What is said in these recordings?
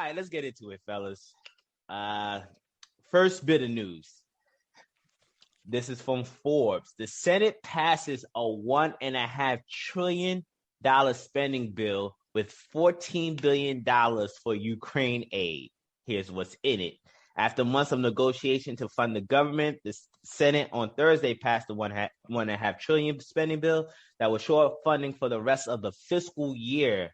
right, let's get into it, fellas. First bit of news. This is from Forbes. The Senate passes a $1.5 trillion spending bill with $14 billion for Ukraine aid. Here's what's in it. After months of negotiation to fund the government, the Senate on Thursday passed the $1.5 trillion spending bill that will shore funding for the rest of the fiscal year.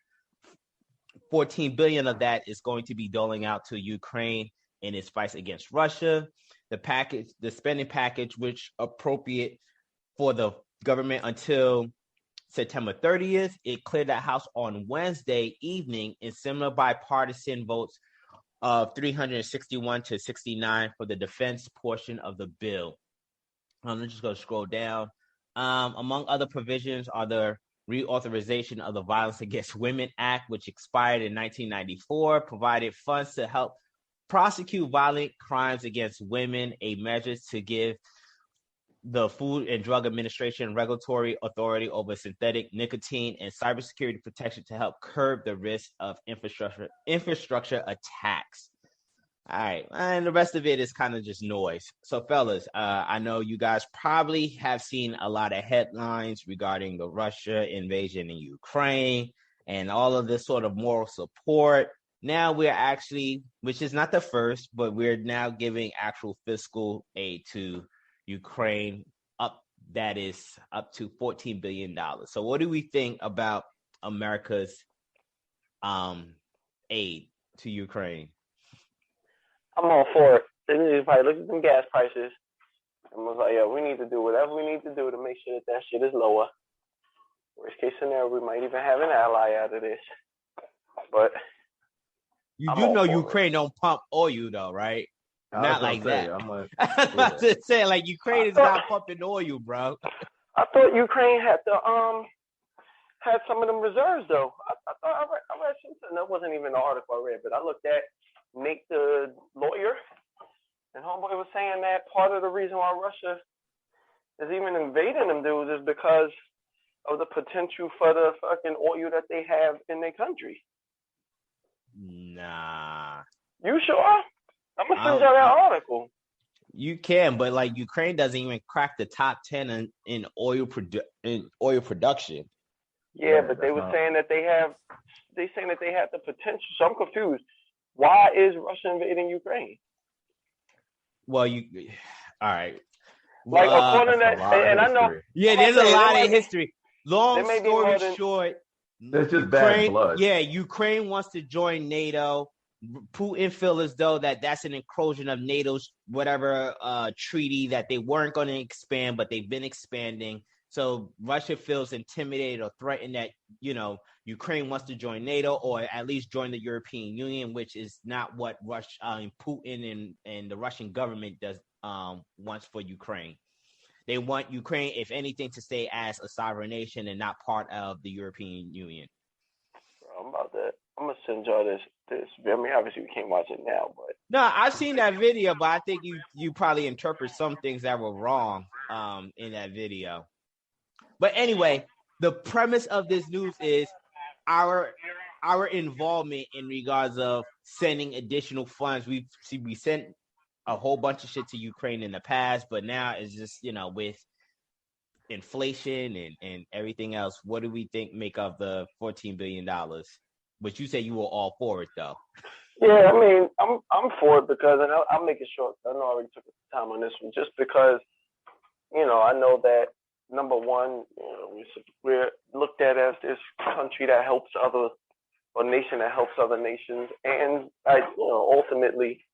$14 billion of that is going to be doling out to Ukraine in its fight against Russia. The spending package, which appropriate for the government until September 30th, it cleared the House on Wednesday evening in similar bipartisan votes of 361 to 69 for the defense portion of the bill. I'm just going to scroll down. Among other provisions are the reauthorization of the Violence Against Women Act, which expired in 1994, provided funds to help prosecute violent crimes against women, a measure to give the Food and Drug Administration regulatory authority over synthetic nicotine and cybersecurity protection to help curb the risk of infrastructure attacks. All right, and the rest of it is kind of just noise. So, fellas, I know you guys probably have seen a lot of headlines regarding the Russia invasion in Ukraine and all of this sort of moral support. Now we're actually, which is not the first, but we're now giving actual fiscal aid to Ukraine that is up to $14 billion. So what do we think about America's aid to Ukraine? I'm all for it. They need to probably look at them gas prices and was like, yeah, we need to do whatever we need to do to make sure that shit is lower. Worst case scenario, we might even have an ally out of this. But you do know Ukraine don't pump oil though, right? Not like that. I'm about to say, like, Ukraine is not pumping oil, bro. I thought Ukraine had some of them reserves though. I thought I read something. That wasn't even the article I read, but I looked at Nate the lawyer, and homeboy was saying that part of the reason why Russia is even invading them dudes is because of the potential for the fucking oil that they have in their country. Nah. You sure? I'm gonna send you that article. You can, but like Ukraine doesn't even crack the top 10 in oil production. Yeah, but they were saying that they have the potential. So I'm confused. Why is Russia invading Ukraine? Well, all right. Like according to that, and I know. Yeah, there's a lot of history. Long story short, there's just bad blood. Yeah, Ukraine wants to join NATO. Putin feels as though that's an encroachment of NATO's whatever treaty that they weren't going to expand, but they've been expanding. So Russia feels intimidated or threatened that, Ukraine wants to join NATO or at least join the European Union, which is not what Putin and the Russian government wants for Ukraine. They want Ukraine, if anything, to stay as a sovereign nation and not part of the European Union. I'm about that. I'm gonna send y'all this. I mean, obviously we can't watch it now, but no, I've seen that video, but I think you probably interpret some things that were wrong in that video. But anyway, the premise of this news is our involvement in regards of sending additional funds. We sent a whole bunch of shit to Ukraine in the past, but now it's just with inflation and everything else. What do we make of the $14 billion? But you say you were all for it, though. Yeah, I mean, I'm for it because, and I'll make it short. I know I already took time on this one, just because, I know that number one, we're looked at as this country that helps nation that helps other nations, and ultimately,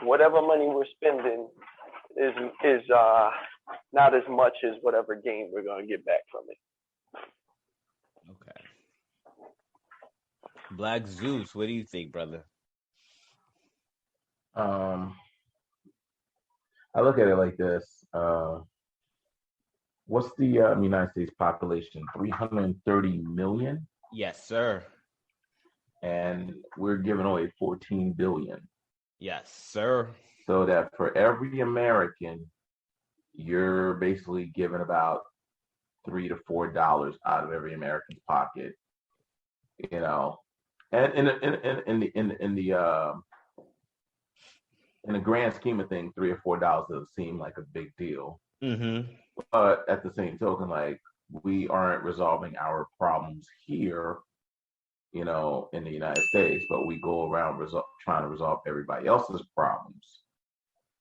whatever money we're spending is not as much as whatever gain we're going to get back from it. Okay. Black Zeus, what do you think, brother? I look at it like this. What's the United States population? 330 million? Yes, sir. And we're giving away 14 billion. Yes, sir. So that for every American, you're basically giving about $3 to $4 out of every American's pocket. And in the grand scheme of things, $3 or $4 doesn't seem like a big deal. Mm-hmm. But at the same token, like we aren't resolving our problems here, in the United States, but we go around trying to resolve everybody else's problems.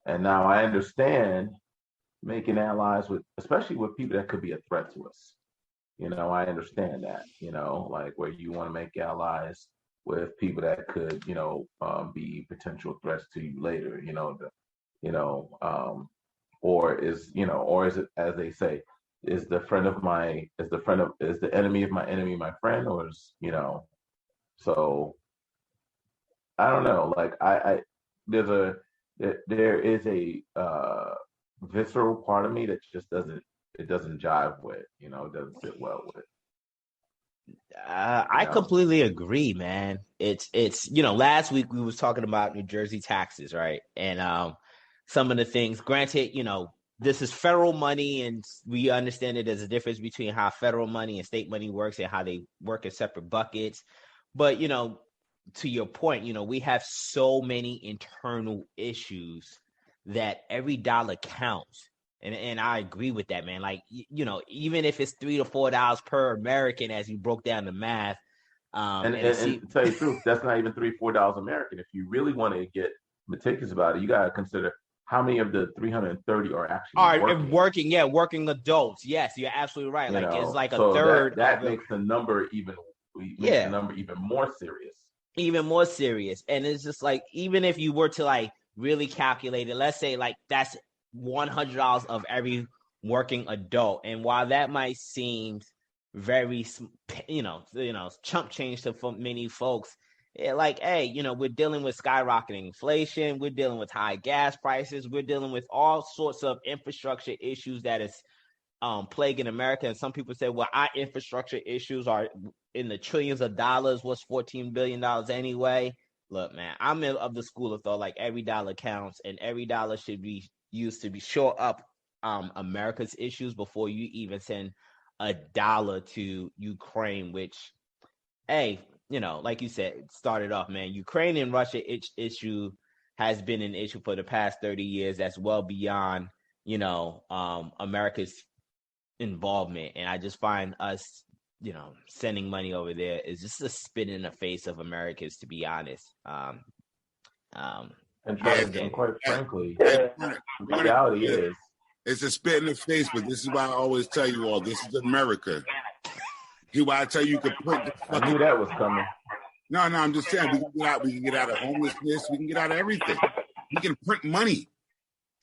And now I understand making allies especially with people that could be a threat to us. I understand that, like where you want to make allies with people that could, be potential threats to you later, or is it, as they say, is the enemy of my enemy my friend, or so I don't know, like there is a visceral part of me that just doesn't jive with, it doesn't sit well with. I completely agree, man. It's last week we was talking about New Jersey taxes, right? And some of the things, granted, this is federal money, and we understand that there's a difference between how federal money and state money works and how they work in separate buckets. But, to your point, we have so many internal issues that every dollar counts. And I agree with that, man. Like, even if it's $3 to $4 per American, as you broke down the math. And to tell you the truth, that's not even $3 $4 American. If you really want to get meticulous about it, you got to consider how many of the 330 are actually working. Working adults. Yes, you're absolutely right. It's like a third. That makes the number even more serious. Even more serious. And it's just like, even if you were to like really calculate it, let's say like that's $100 of every working adult. And while that might seem very, chump change to many folks, like, hey, we're dealing with skyrocketing inflation. We're dealing with high gas prices. We're dealing with all sorts of infrastructure issues that is plaguing America. And some people say, well, our infrastructure issues are in the trillions of dollars. What's $14 billion anyway? Look, man, I'm of the school of thought, like every dollar counts, and every dollar should be used to shore up America's issues before you even send $1 to Ukraine, which, hey, like you said, it started off, man, Ukraine and Russia issue has been an issue for the past 30 years. That's well beyond, America's involvement. And I just find us, sending money over there is just a spit in the face of Americans, to be honest. And quite frankly, the reality is, it's a spit in the face, but this is why I always tell you all, this is America. Here's why I tell you could print. I knew that was coming. No, I'm just saying we can get out of homelessness, we can get out of everything. We can print money.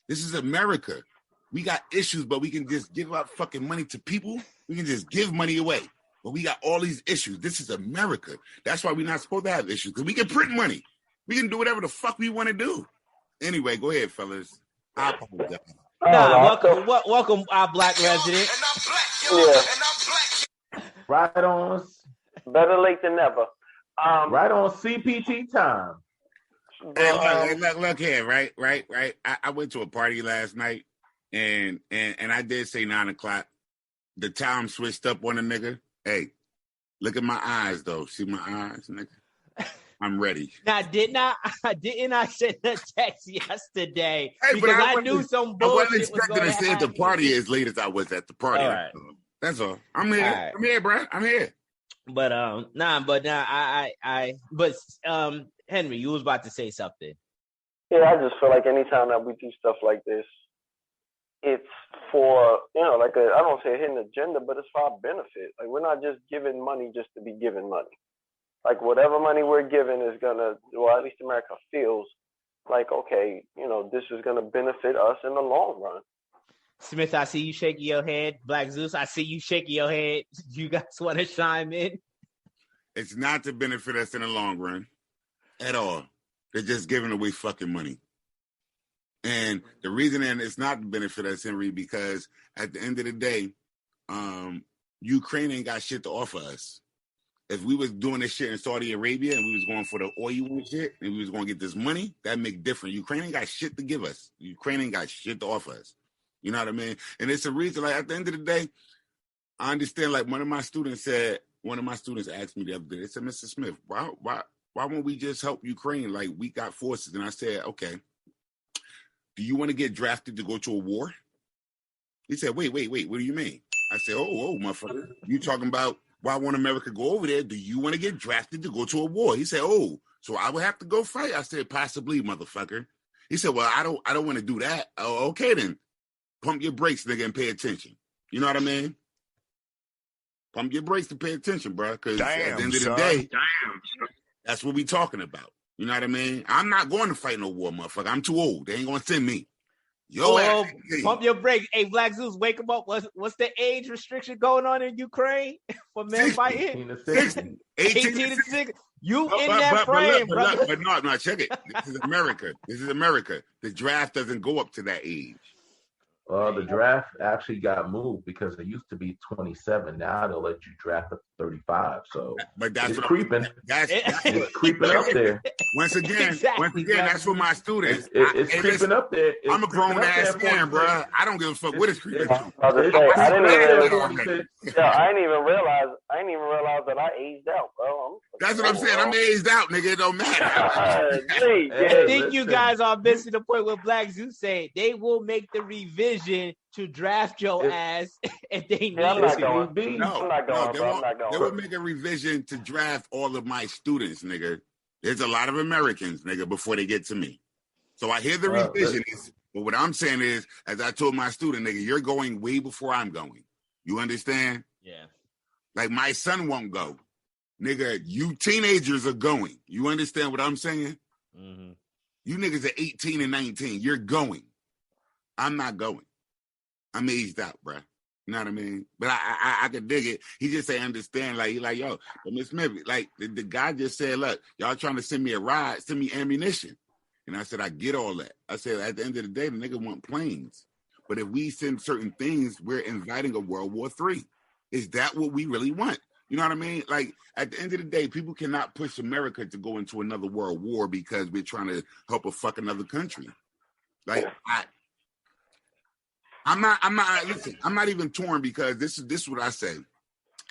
This is America. We got issues, but we can just give out fucking money to people. We can just give money away. But we got all these issues. This is America. That's why we're not supposed to have issues, because we can print money. We can do whatever the fuck we want to do. Anyway, go ahead, fellas. I apologize. Welcome, our black resident. Right on. Better late than never. Right on CPT time. Hey, look here, right. I went to a party last night, and I did say 9:00. The time switched up on a nigga. Hey, look at my eyes, though. See my eyes, nigga? I'm ready. Now, didn't I send a text yesterday? Hey, because I knew some bullshit. I wasn't expecting to stay at the party as late as I was at the party. All right. That's all. I'm here. Right. I'm here, bro. I'm here. But Henry, you was about to say something. Yeah, I just feel like anytime that we do stuff like this, it's for, I don't say a hidden agenda, but it's for our benefit. Like, we're not just giving money just to be giving money. Like, whatever money we're giving is gonna, well, at least America feels like, okay, this is gonna benefit us in the long run. Smith, I see you shaking your head. Black Zeus, I see you shaking your head. You guys want to chime in? It's not to benefit us in the long run at all. They're just giving away fucking money. And the reason it's not to benefit us, Henry, because at the end of the day, Ukraine ain't got shit to offer us. If we was doing this shit in Saudi Arabia and we was going for the oil and shit and we was going to get this money, that make different. Ukraine ain't got shit to give us. Ukraine ain't got shit to offer us. You know what I mean? And it's a reason, like, at the end of the day, I understand, like, one of my students said, one of my students asked me the other day, they said, Mr. Smith, why won't we just help Ukraine? Like, we got forces. And I said, okay, do you want to get drafted to go to a war? He said, wait, what do you mean? I said, oh, motherfucker, you talking about why won't America go over there? Do you want to get drafted to go to a war? He said, oh, so I would have to go fight? I said, possibly, motherfucker. He said, well, I don't want to do that. Oh, okay, then. Pump your brakes, nigga, and pay attention. You know what I mean? Pump your brakes to pay attention, bro. Because at the end of the day, that's what we talking about. You know what I mean? I'm not going to fight no war, motherfucker. I'm too old. They ain't going to send me. Pump your brakes. Hey, Black Zeus, wake him up. What's the age restriction going on in Ukraine for men fighting? 18 to 60. You in that frame, brother. But no, check it. This is America. The draft doesn't go up to that age. The draft actually got moved because it used to be 27. Now they'll let you draft up to 35. So, but that's it's creeping. It's creeping up there. Once again, that's for my students. It's creeping up there. I'm a grown ass man, bro. I don't give a fuck what it's creeping to. I didn't even realize that I aged out, bro. That's what I'm saying. I'm aged out, nigga. It don't matter. I think you guys are missing the point where Black Zeus said they will make the revision to draft your ass if they need to. They will make a revision to draft all of my students, nigga. There's a lot of Americans, nigga, before they get to me. So I hear the revision is, but what I'm saying is, as I told my student, nigga, you're going way before I'm going. You understand? Yeah. Like my son won't go. Nigga, you teenagers are going. You understand what I'm saying? Mm-hmm. You niggas are 18 and 19. You're going. I'm not going. I'm aged out, bro. You know what I mean? But I could dig it. He just say understand, like, he like, yo, but Miss Smith, like, the guy just said, look, y'all trying to send me a ride, send me ammunition. And I said, I get all that. I said, at the end of the day, the nigga want planes. But if we send certain things, we're inviting a World War III. Is that what we really want? You know what I mean? Like, at the end of the day, people cannot push America to go into another world war because we're trying to help a fuck another country. Like, I'm not even torn because this is what I say.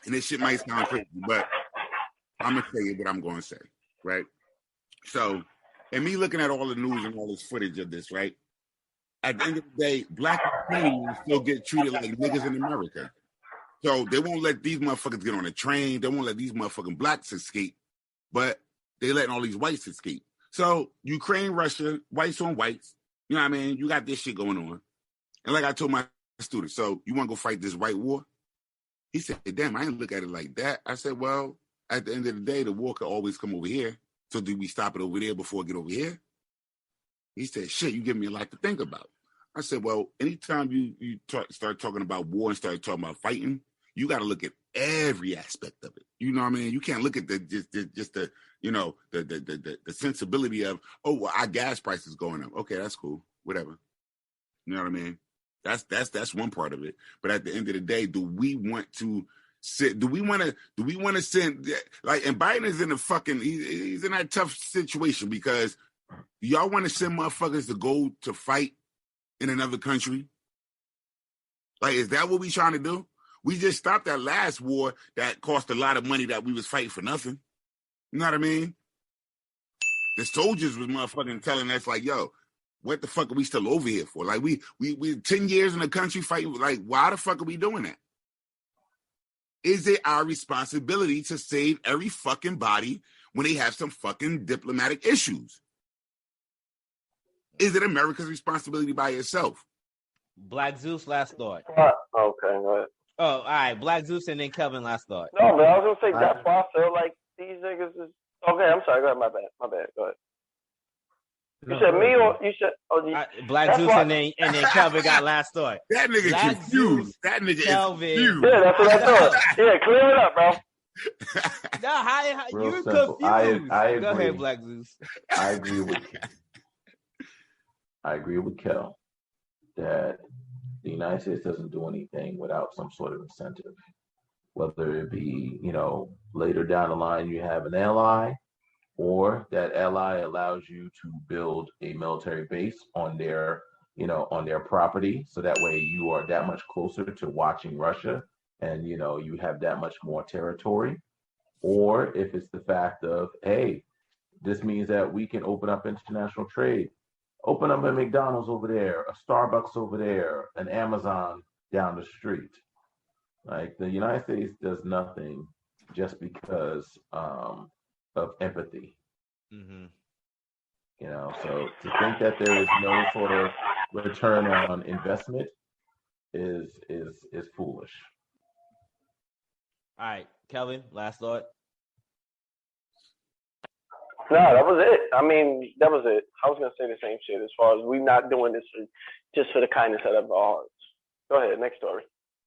And this shit might sound crazy, but I'm going to say what I'm going to say, right? So, and me looking at all the news and all this footage of this, right? At the end of the day, black Ukrainians still get treated like niggas in America. So they won't let these motherfuckers get on a train. They won't let these motherfucking blacks escape, but they letting all these whites escape. So Ukraine, Russia, whites on whites. You know what I mean? You got this shit going on. And like I told my students, so you want to go fight this white war? He said, damn, I didn't look at it like that. I said, well, at the end of the day, the war could always come over here. So do we stop it over there before it get over here? He said, shit, you give me a lot to think about. I said, well, anytime you start talking about war and start talking about fighting, you got to look at every aspect of it. You know what I mean? You can't look at just the you know, the sensibility of, oh, well, our gas prices going up. Okay, that's cool. Whatever. You know what I mean? That's one part of it. But at the end of the day, do we want to do we want to send, like, and Biden is in a fucking, he's in that tough situation because y'all want to send motherfuckers to go to fight in another country? Like, is that what we trying to do? We just stopped that last war that cost a lot of money that we was fighting for nothing. You know what I mean? The soldiers was motherfucking telling us, like, yo, what the fuck are we still over here for? Like, we 10 years in the country fighting. Like, why the fuck are we doing that? Is it our responsibility to save every fucking body when they have some fucking diplomatic issues? Is it America's responsibility by itself? Black Zeus, last thought. Okay, go ahead. Oh, all right. Black Zeus and then Kelvin, last thought. No, but I was going to say, that's why I feel like these niggas is... Okay, I'm sorry. Go ahead. My bad. Go ahead. You said me or you said... Black Zeus and then Kelvin got last thought. That nigga Black confused. Zeus, That nigga Kelvin. is confused. Yeah, that's what I thought. Yeah, clear it up, bro. No, how you're simple. confused. I agree. Go ahead, Black Zeus. I agree with Kel that the United States doesn't do anything without some sort of incentive. Whether it be, you know, later down the line you have an ally, or that ally allows you to build a military base on their, you know, on their property, so that way you are that much closer to watching Russia and you have that much more territory, or if it's the fact of, hey, this means that we can open up international trade, open up a McDonald's over there, a Starbucks over there, an Amazon down the street. Like, the United States does nothing just because of empathy. Mm-hmm. So to think that there is no sort of return on investment is foolish. All right, Kelvin, last thought. No, that was it. I mean, that was it. I was gonna say the same shit as far as we not doing this just for the kindness of our hearts. Go ahead, next story.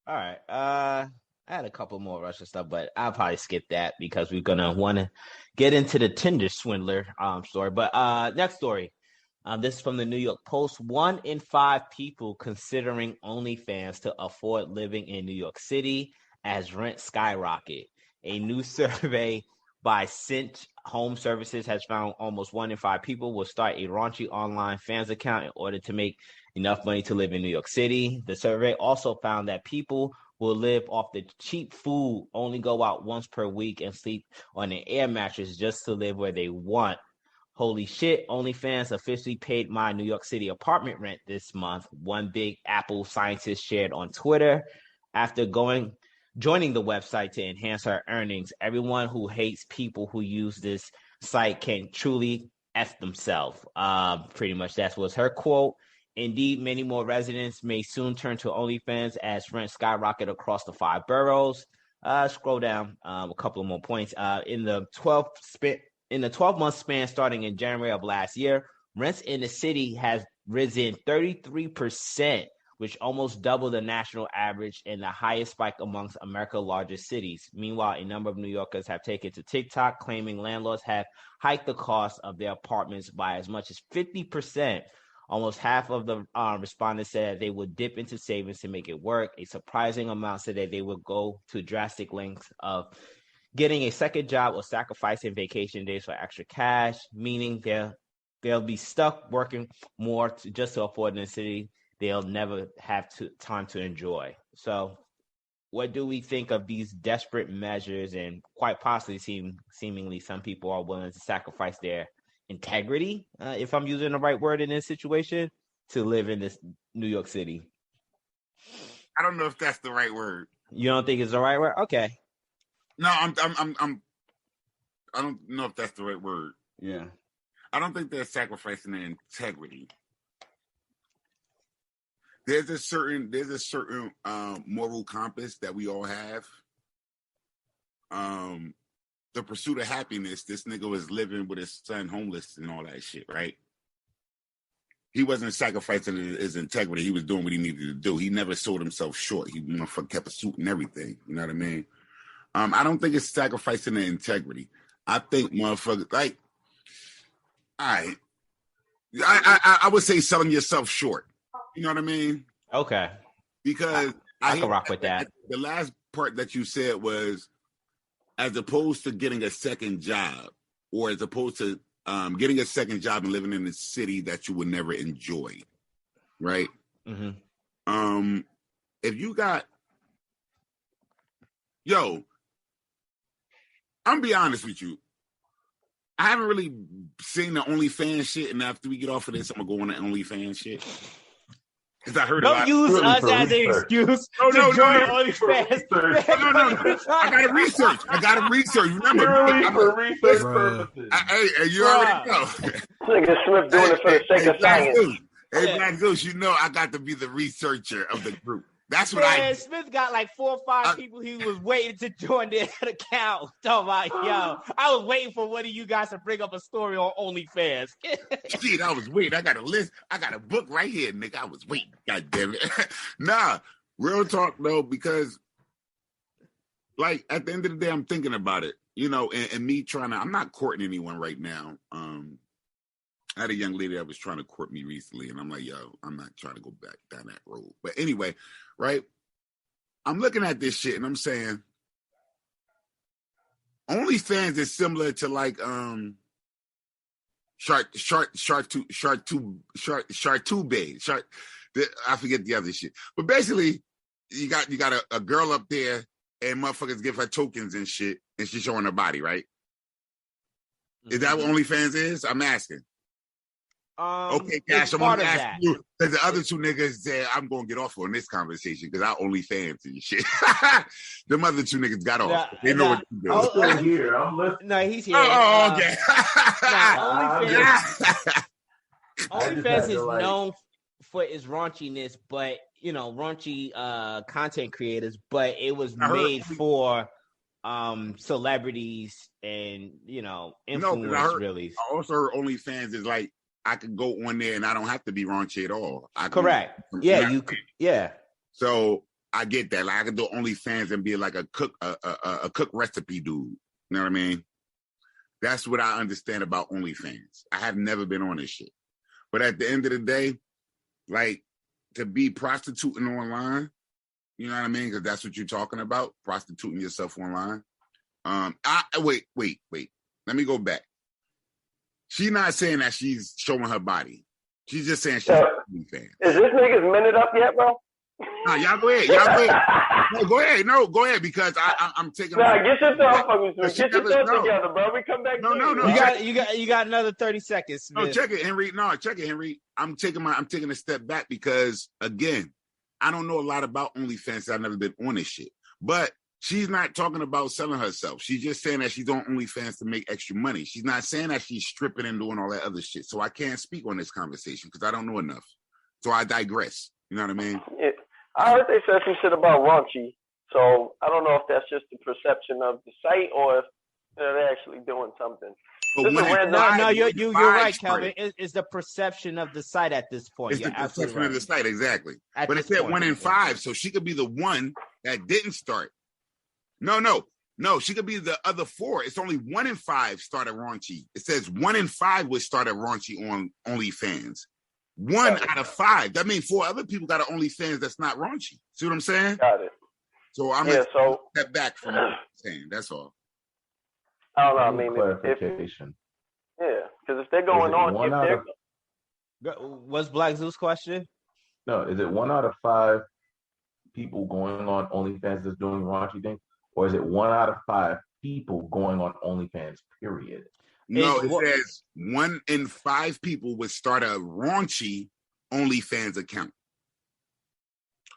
All right. I had a couple more Russia stuff, but I'll probably skip that because we're gonna want to get into the Tinder Swindler story. But next story. This is from the New York Post. 1 in 5 people considering OnlyFans to afford living in New York City as rent skyrocket. A new survey by Cint Home Services has found almost 1 in 5 people will start a raunchy online fans account in order to make enough money to live in New York City. The survey also found that people will live off the cheap food, only go out once per week, and sleep on an air mattress just to live where they want. Holy shit, OnlyFans officially paid my New York City apartment rent this month, one big Apple scientist shared on Twitter. After joining the website to enhance her earnings, everyone who hates people who use this site can truly F themselves. Pretty much that was her quote. Indeed, many more residents may soon turn to OnlyFans as rent skyrocket across the 5 boroughs. Scroll down a couple of more points. In the 12-month span starting in January of last year, rents in the city has risen 33%, which almost double the national average and the highest spike amongst America's largest cities. Meanwhile, a number of New Yorkers have taken to TikTok, claiming landlords have hiked the cost of their apartments by as much as 50%. Almost half of the respondents said they would dip into savings to make it work. A surprising amount said that they would go to drastic lengths of getting a second job or sacrificing vacation days for extra cash, meaning they'll be stuck working more just to afford in the city they'll never have time to enjoy. So what do we think of these desperate measures, and quite possibly seemingly some people are willing to sacrifice their integrity, if I'm using the right word in this situation, to live in this New York City? I don't know if that's the right word. You don't think it's the right word? Okay. No, I don't know if that's the right word. Yeah. I don't think they're sacrificing their integrity. There's a certain moral compass that we all have. The pursuit of happiness. This nigga was living with his son homeless and all that shit, right? He wasn't sacrificing his integrity. He was doing what he needed to do. He never sold himself short. He kept a suit and everything. You know what I mean? I don't think it's sacrificing the integrity. I think motherfuckers, like, all right, I would say selling yourself short. You know what I mean? Okay. Because I can rock with that. The last part that you said was, as opposed to getting a second job, or as opposed to getting a second job and living in a city that you would never enjoy, right? Mm-hmm. If you got, I'm gonna be honest with you. I haven't really seen the OnlyFans shit, and after we get off of this, I'm gonna go on the OnlyFans shit. Because I heard Don't use us as an excuse to join OnlyFans. No. I gotta research. Remember, for research purposes. Hey, you already know. Nigga Smith doing it for the sake of science. Hey, Black Goose, you know I got to be the researcher of the group. That's what Smith got like 4 or 5 people he was waiting to join their account. Talking about, I was waiting for one of you guys to bring up a story on OnlyFans. Shit, I was waiting. I got a list. I got a book right here, nigga. I was waiting. God damn it. Nah, real talk though, because like at the end of the day, I'm thinking about it, and me I'm not courting anyone right now. I had a young lady that was trying to court me recently, and I'm like, I'm not trying to go back down that road. But anyway, right? I'm looking at this shit, and I'm saying, OnlyFans is similar to like Shartube. I forget the other shit, but basically, you got a girl up there and motherfuckers give her tokens and shit, and she's showing her body, right? Is that what OnlyFans is? I'm asking. Okay, Cash, I'm gonna ask you because the other two niggas said I'm gonna get off on this conversation because I OnlyFans and shit. Them other two niggas got off. They know what to do. I'm still here. I'm listening. No, he's here. Oh, okay. OnlyFans is known for its raunchiness, but raunchy content creators. But it was made for celebrities and influencers. Really, I also heard OnlyFans is like I could go on there and I don't have to be raunchy at all. Correct. Yeah, you could. Yeah. So I get that. Like I could do OnlyFans and be like a cook recipe dude. You know what I mean? That's what I understand about OnlyFans. I have never been on this shit. But at the end of the day, like to be prostituting online, you know what I mean? Because that's what you're talking about, prostituting yourself online. Wait. Let me go back. She's not saying that she's showing her body. She's just saying she's a fan. Is this nigga's minute up yet, bro? No, y'all go ahead. No, go ahead because I'm taking. Nah, get your thoughts together, bro. We come back. No. You got another 30 seconds. No, check it, Henry. I'm taking a step back because again, I don't know a lot about OnlyFans. I've never been on this shit, but she's not talking about selling herself. She's just saying that she's on OnlyFans to make extra money. She's not saying that she's stripping and doing all that other shit. So I can't speak on this conversation because I don't know enough. So I digress. You know what I mean? Yeah. I heard they said some shit about raunchy. So I don't know if that's just the perception of the site or if they're actually doing something. No, you're right, Calvin. It's the perception of the site at this point. It's the perception of the site, exactly. But it said 1 in 5, so she could be the one that didn't start. No, she could be the other 4. It's only 1 in 5 started raunchy. It says 1 in 5 was started raunchy on OnlyFans. 1 out of 5. That means 4 other people got an OnlyFans that's not raunchy. See what I'm saying? Got it. So I'm gonna step back from what I'm saying. That's all. I don't know. I mean, clarification. Because if they're going on, what's Black Zeus' question? No, is it 1 out of 5 people going on OnlyFans that's doing raunchy things, or is it 1 out of 5 people going on OnlyFans? Period. No, it says 1 in 5 people would start a raunchy OnlyFans account.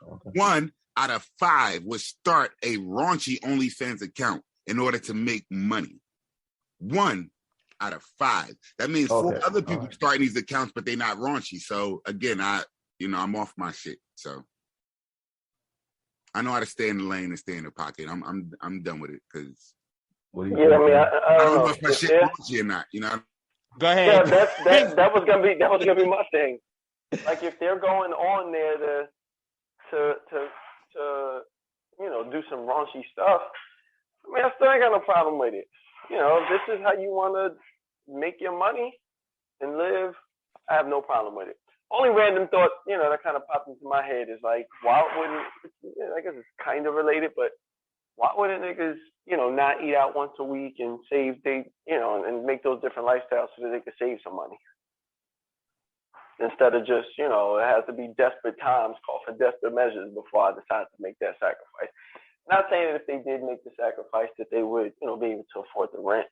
Okay. 1 out of 5 would start a raunchy OnlyFans account in order to make money. 1 out of 5. That means 4 other people starting these accounts, but they're not raunchy. So again, I'm off my shit. So I know how to stay in the lane and stay in the pocket. I'm done with it because. I don't know if my shit raunchy or not. You know. Go ahead. Yeah, that was gonna be my thing. Like if they're going on there to do some raunchy stuff, I mean, I still ain't got no problem with it. If this is how you want to make your money and live, I have no problem with it. Only random thought, that kind of popped into my head is like, why wouldn't, I guess it's kind of related, but why wouldn't niggas, not eat out once a week and save and make those different lifestyles so that they could save some money? Instead of just, it has to be desperate times, call for desperate measures before I decide to make that sacrifice. Not saying that if they did make the sacrifice that they would, be able to afford the rent.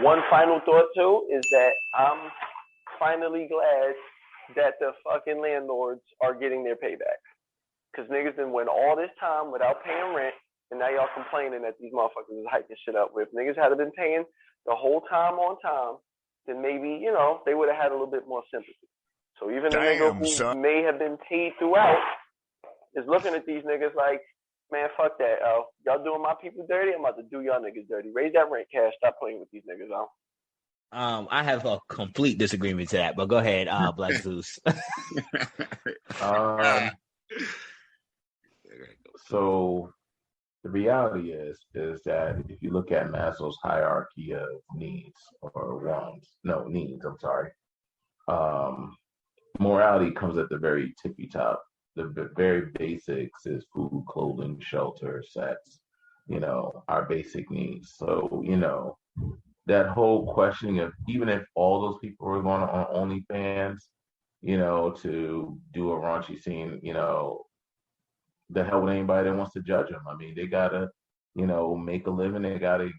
One final thought too is that I'm finally glad that the fucking landlords are getting their payback. Because niggas done went all this time without paying rent, and now y'all complaining that these motherfuckers is hiking shit up. If niggas had been paying the whole time on time, then maybe, they would have had a little bit more sympathy. So even the nigga who may have been paid throughout is looking at these niggas like, man, fuck that, y'all doing my people dirty, I'm about to do y'all niggas dirty. Raise that rent, Cash. Stop playing with these niggas, I have a complete disagreement to that, but go ahead, Black Zeus. So the reality is that if you look at Maslow's hierarchy of needs morality comes at the very tippy top. The very basics is food, clothing, shelter, sex, our basic needs. So, that whole questioning of even if all those people were going on OnlyFans, to do a raunchy scene, the hell with anybody that wants to judge them. I mean, they gotta, make a living. They gotta,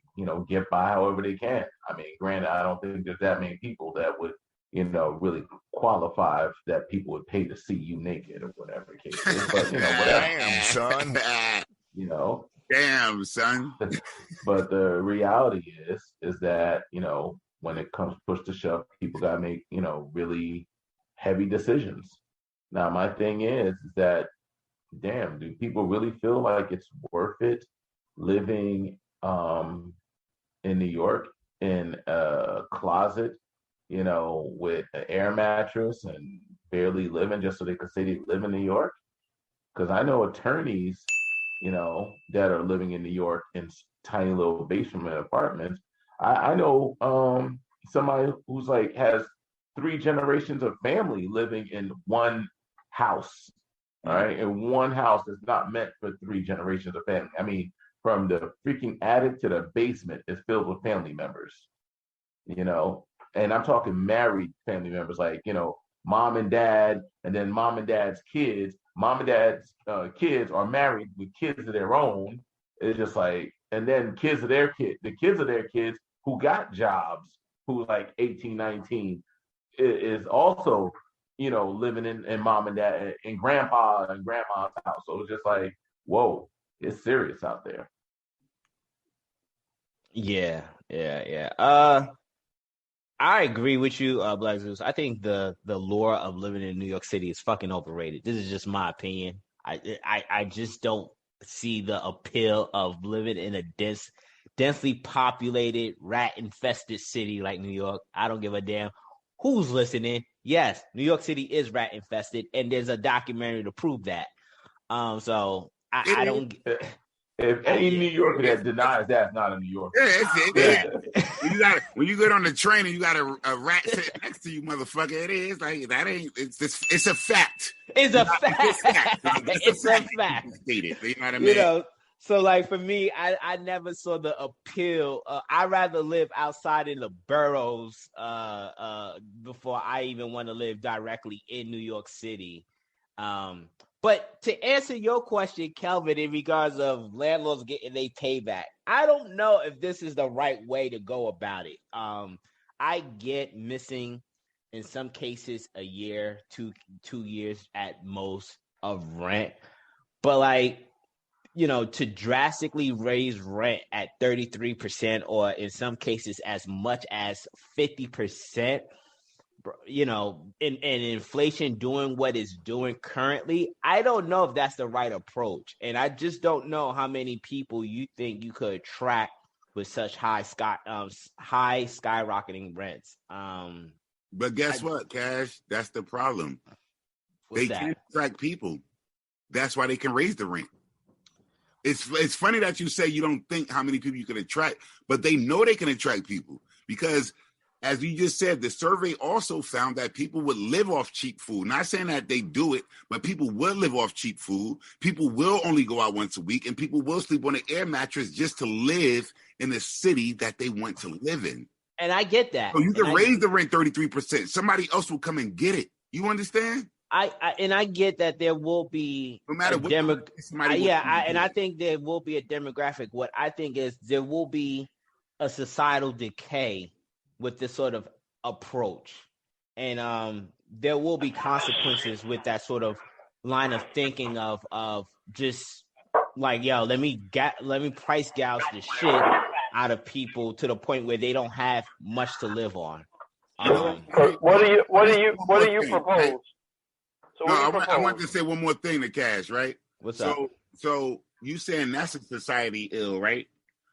get by however they can. I mean, granted, I don't think there's that many people that would, really qualify that people would pay to see you naked or whatever the case is. But whatever. Damn, son. Damn, son. But the reality is that, when it comes push to shove, people gotta make, really heavy decisions. Now, my thing is that, damn, do people really feel like it's worth it living in New York in a closet, with an air mattress and barely living just so they could say they live in New York? Because I know attorneys, that are living in New York in tiny little basement apartments. I know somebody who's like has 3 generations of family living in one house. All right, and one house is not meant for 3 generations of family. I mean, from the freaking attic to the basement is filled with family members. And I'm talking married family members, like mom and dad, and then mom and dad's kids. Mom and dad's kids are married with kids of their own. It's just like, and then kids of their kids, the kids of their kids who got jobs, who's like 18, 19, is also, living in mom and dad and grandpa and grandma's house. So it's just like, whoa, it's serious out there. Yeah. I agree with you, Black Zeus. I think the lure of living in New York City is fucking overrated. This is just my opinion. I just don't see the appeal of living in a densely populated, rat-infested city like New York. I don't give a damn who's listening. Yes, New York City is rat-infested, and there's a documentary to prove that. So I don't... If any New Yorker that denies that's not a New Yorker. Yeah. When you get on the train and you got a rat sitting next to you, motherfucker, it is like that ain't. It's a fact. It's a fact. It's a fact. You know what I mean? So like for me, I never saw the appeal. I'd rather live outside in the boroughs before I even want to live directly in New York City. But to answer your question, Kelvin, in regards of landlords getting their payback, I don't know if this is the right way to go about it. I get missing, in some cases, a year, two years at most of rent. But like, to drastically raise rent at 33% or in some cases as much as 50%, and inflation doing what it's doing currently, I don't know if that's the right approach. And I just don't know how many people you think you could attract with such high skyrocketing rents. But guess what, Cash? That's the problem. They can't attract people. That's why they can raise the rent. It's funny that you say you don't think how many people you can attract, but they know they can attract people because, as you just said, the survey also found that people would live off cheap food. Not saying that they do it, but people will live off cheap food. People will only go out once a week, and people will sleep on an air mattress just to live in the city that they want to live in. And I get that. So you can raise the rent 33%. Somebody else will come and get it. You understand? I get that there will be no matter what. I think there will be a demographic. What I think is there will be a societal decay with this sort of approach, and there will be consequences with that sort of line of thinking of just like, yo, let me price gouge the shit out of people to the point where they don't have much to live on. What do you propose? So I want to say one more thing to Cash, right? What's up? So you saying that's a society ill, right?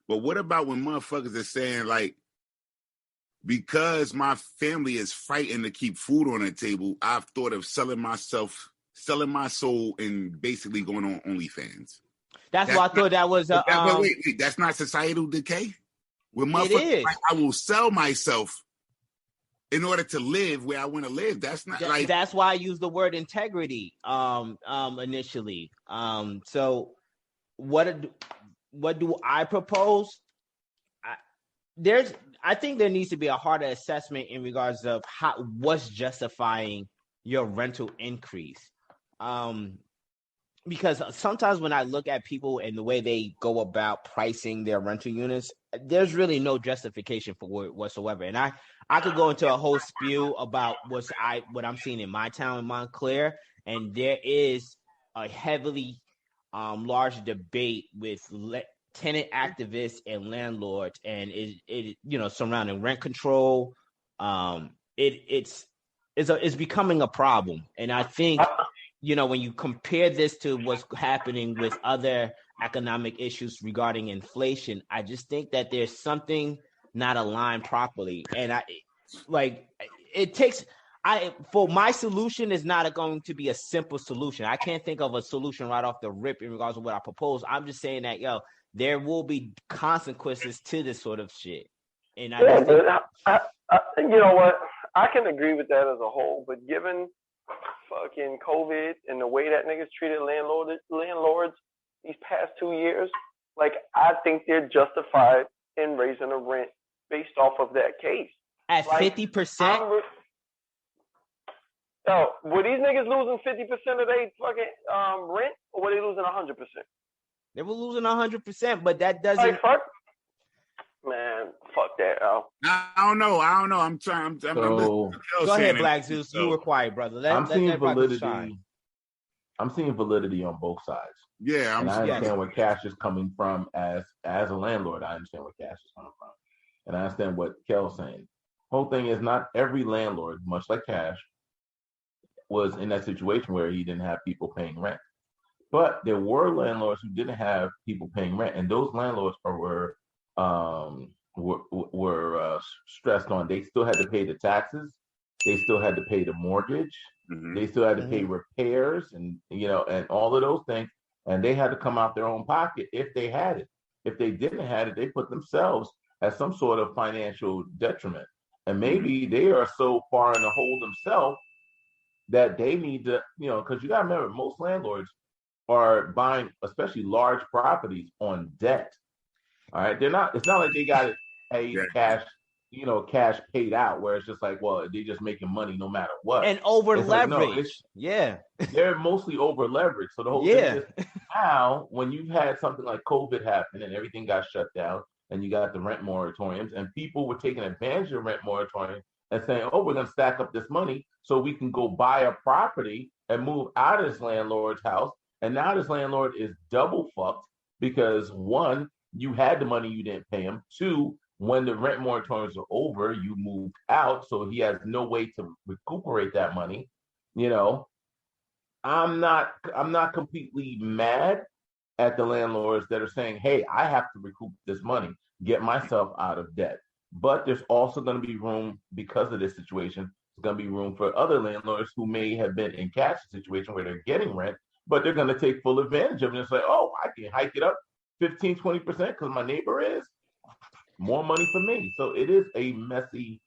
But what about when motherfuckers are saying like, because my family is fighting to keep food on the table, I've thought of selling my soul, and basically going on OnlyFans. That's why I thought that was wait, that's not societal decay? When it is. Like, I will sell myself in order to live where I want to live. That's not like. That's why I used the word integrity initially. So what do I propose? I think there needs to be a harder assessment in regards of what's justifying your rental increase. because sometimes when I look at people and the way they go about pricing their rental units, there's really no justification for it whatsoever. And I could go into a whole spew about what I'm seeing in my town in Montclair, and there is a heavily large debate with tenant activists and landlords, and it surrounding rent control. It's becoming a problem, and I think when you compare this to what's happening with other economic issues regarding inflation, I just think that there's something not aligned properly, and for my solution is not going to be a simple solution. I can't think of a solution right off the rip in regards to what I propose. I'm just saying that there will be consequences to this sort of shit, and you know what? I can agree with that as a whole, but given fucking COVID and the way that niggas treated landlords these past 2 years, like, I think they're justified in raising the rent based off of that case. At 50%? Yo, were these niggas losing 50% of their fucking rent, or were they losing 100%? They were losing 100%, but that doesn't. Like, fuck. Man, fuck that, Al. I don't know. I'm trying. Go ahead, Black Zeus. You were quiet, brother. I'm seeing validity. I'm seeing validity on both sides. Yeah, I understand where Cash is coming from as a landlord. I understand where Cash is coming from, and I understand what Kel's saying. Whole thing is not every landlord, much like Cash, was in that situation where he didn't have people paying rent. But there were landlords who didn't have people paying rent, and those landlords were stressed on. They still had to pay the taxes, they still had to pay the mortgage, they still had to pay repairs, and and all of those things, and they had to come out their own pocket if they had it. If they didn't have it, they put themselves at some sort of financial detriment, and maybe they are so far in the hole themselves that they need to, because you got to remember, most landlords are buying, especially large properties, on debt. All right, it's not like they got it paid cash, cash paid out, where it's just like, well, they're just making money no matter what. And over leverage. They're mostly over leverage. So the whole thing is, now when you've had something like COVID happen and everything got shut down, and you got the rent moratoriums, and people were taking advantage of rent moratoriums and saying, oh, we're going to stack up this money so we can go buy a property and move out of this landlord's house. And now this landlord is double fucked because, one, you had the money, you didn't pay him. Two, when the rent moratoriums are over, you moved out, so he has no way to recuperate that money. I'm not completely mad at the landlords that are saying, hey, I have to recoup this money, get myself out of debt. But there's also going to be room, because of this situation, there's going to be room for other landlords who may have been in Cash's situation where they're getting rent, but they're going to take full advantage of it and say, oh, I can hike it up 15, 20% because my neighbor is. More money for me. So it is a messy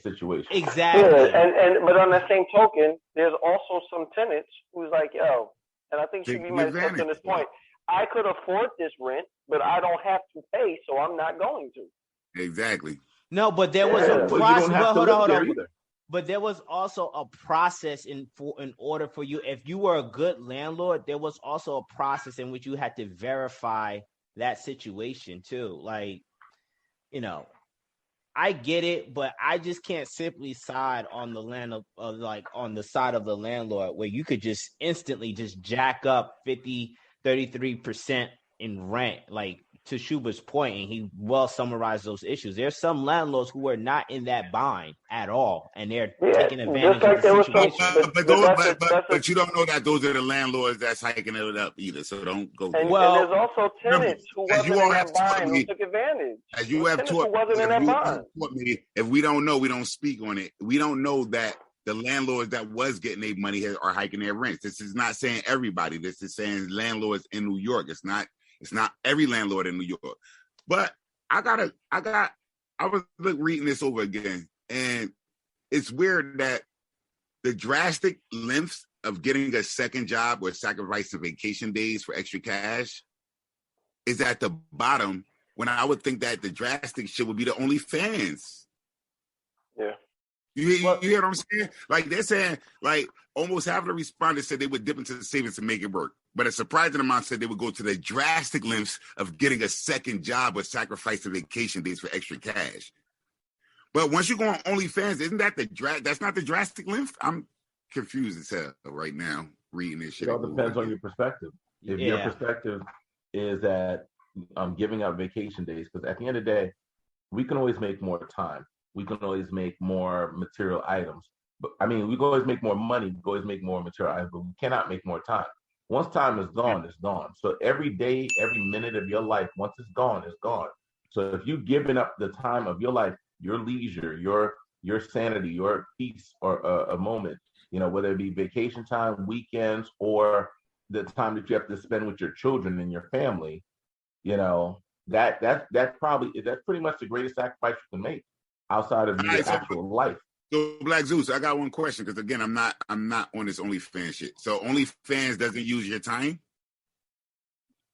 situation. Exactly. Yeah, but on the same token, there's also some tenants who's like, yo, and I think Shubi might have touched on this point, I could afford this rent, but I don't have to pay, so I'm not going to. Exactly. No, but there was a process. Hold on. Either. But there was also a process in order for you. If you were a good landlord, there was also a process in which you had to verify that situation too. Like, I get it, but I just can't simply side on the on the side of the landlord where you could just instantly just jack up 33% in rent, like to Shuba's point, and he well summarized those issues. There's some landlords who are not in that bind at all, and they're taking advantage of the situation. But you don't know that those are the landlords that's hiking it up either, so don't go. And there's also tenants who wasn't in that bind who took advantage. As you have taught me, if we don't know, we don't speak on it. We don't know that the landlords that was getting their money are hiking their rents. This is not saying everybody. This is saying landlords in New York. It's not every landlord in New York. But I was reading this over again, and it's weird that the drastic lengths of getting a second job or sacrificing vacation days for extra cash is at the bottom, when I would think that the drastic shit would be the OnlyFans. Yeah. You hear what I'm saying? Like, they're saying, like, almost half of the respondents said they would dip into the savings to make it work. but a surprising amount said they would go to the drastic lengths of getting a second job or sacrificing vacation days for extra cash. But once you go on OnlyFans, isn't that that's not the drastic length? I'm confused as hell right now reading this shit. It all depends on your perspective. If your perspective is that I'm giving out vacation days, because at the end of the day, we can always make more time. We can always make more material items. But I mean, we can always make more money. We can always make more material items, but we cannot make more time. Once time is gone, it's gone. So every day, every minute of your life, once it's gone, it's gone. So if you've given up the time of your life, your leisure, your sanity, your peace, or a moment, you know, whether it be vacation time, weekends, or the time that you have to spend with your children and your family, you know, that's pretty much the greatest sacrifice you can make outside of your actual life. So Black Zeus, I got one question, because again, I'm not on this OnlyFans shit. So OnlyFans doesn't use your time?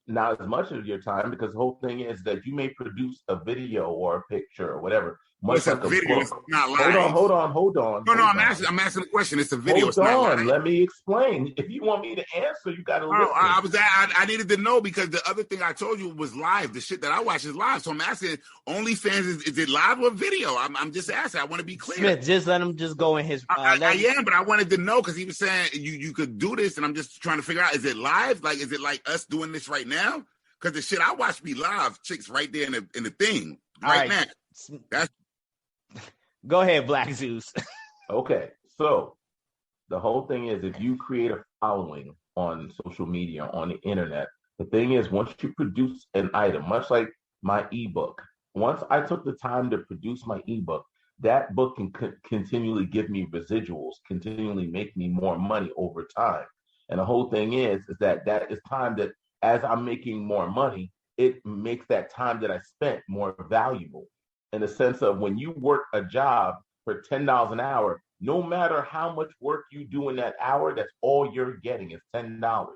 Not as much of your time, because the whole thing is that you may produce a video or a picture or whatever. It's a video, it's not live. Hold on. No, I'm asking the question. It's a video. Hold on, let me explain. If you want me to answer, you got to listen. I needed to know, because the other thing I told you was live. The shit that I watch is live. So I'm asking, OnlyFans, is it live or video? I'm just asking. I want to be clear. Smith, just let him just go in his. I am, but I wanted to know, because he was saying you could do this, and I'm just trying to figure out, is it live? Like, is it like us doing this right now? Because the shit I watch be live, chicks right there in the thing right now. That's. Go ahead, Black Zeus. Okay, so the whole thing is, if you create a following on social media, on the internet, the thing is, once you produce an item, much like my ebook, once I took the time to produce my ebook, that book can continually give me residuals, continually make me more money over time. And the whole thing is that is time that, as I'm making more money, it makes that time that I spent more valuable. In the sense of, when you work a job for $10 an hour, no matter how much work you do in that hour, that's all you're getting is $10.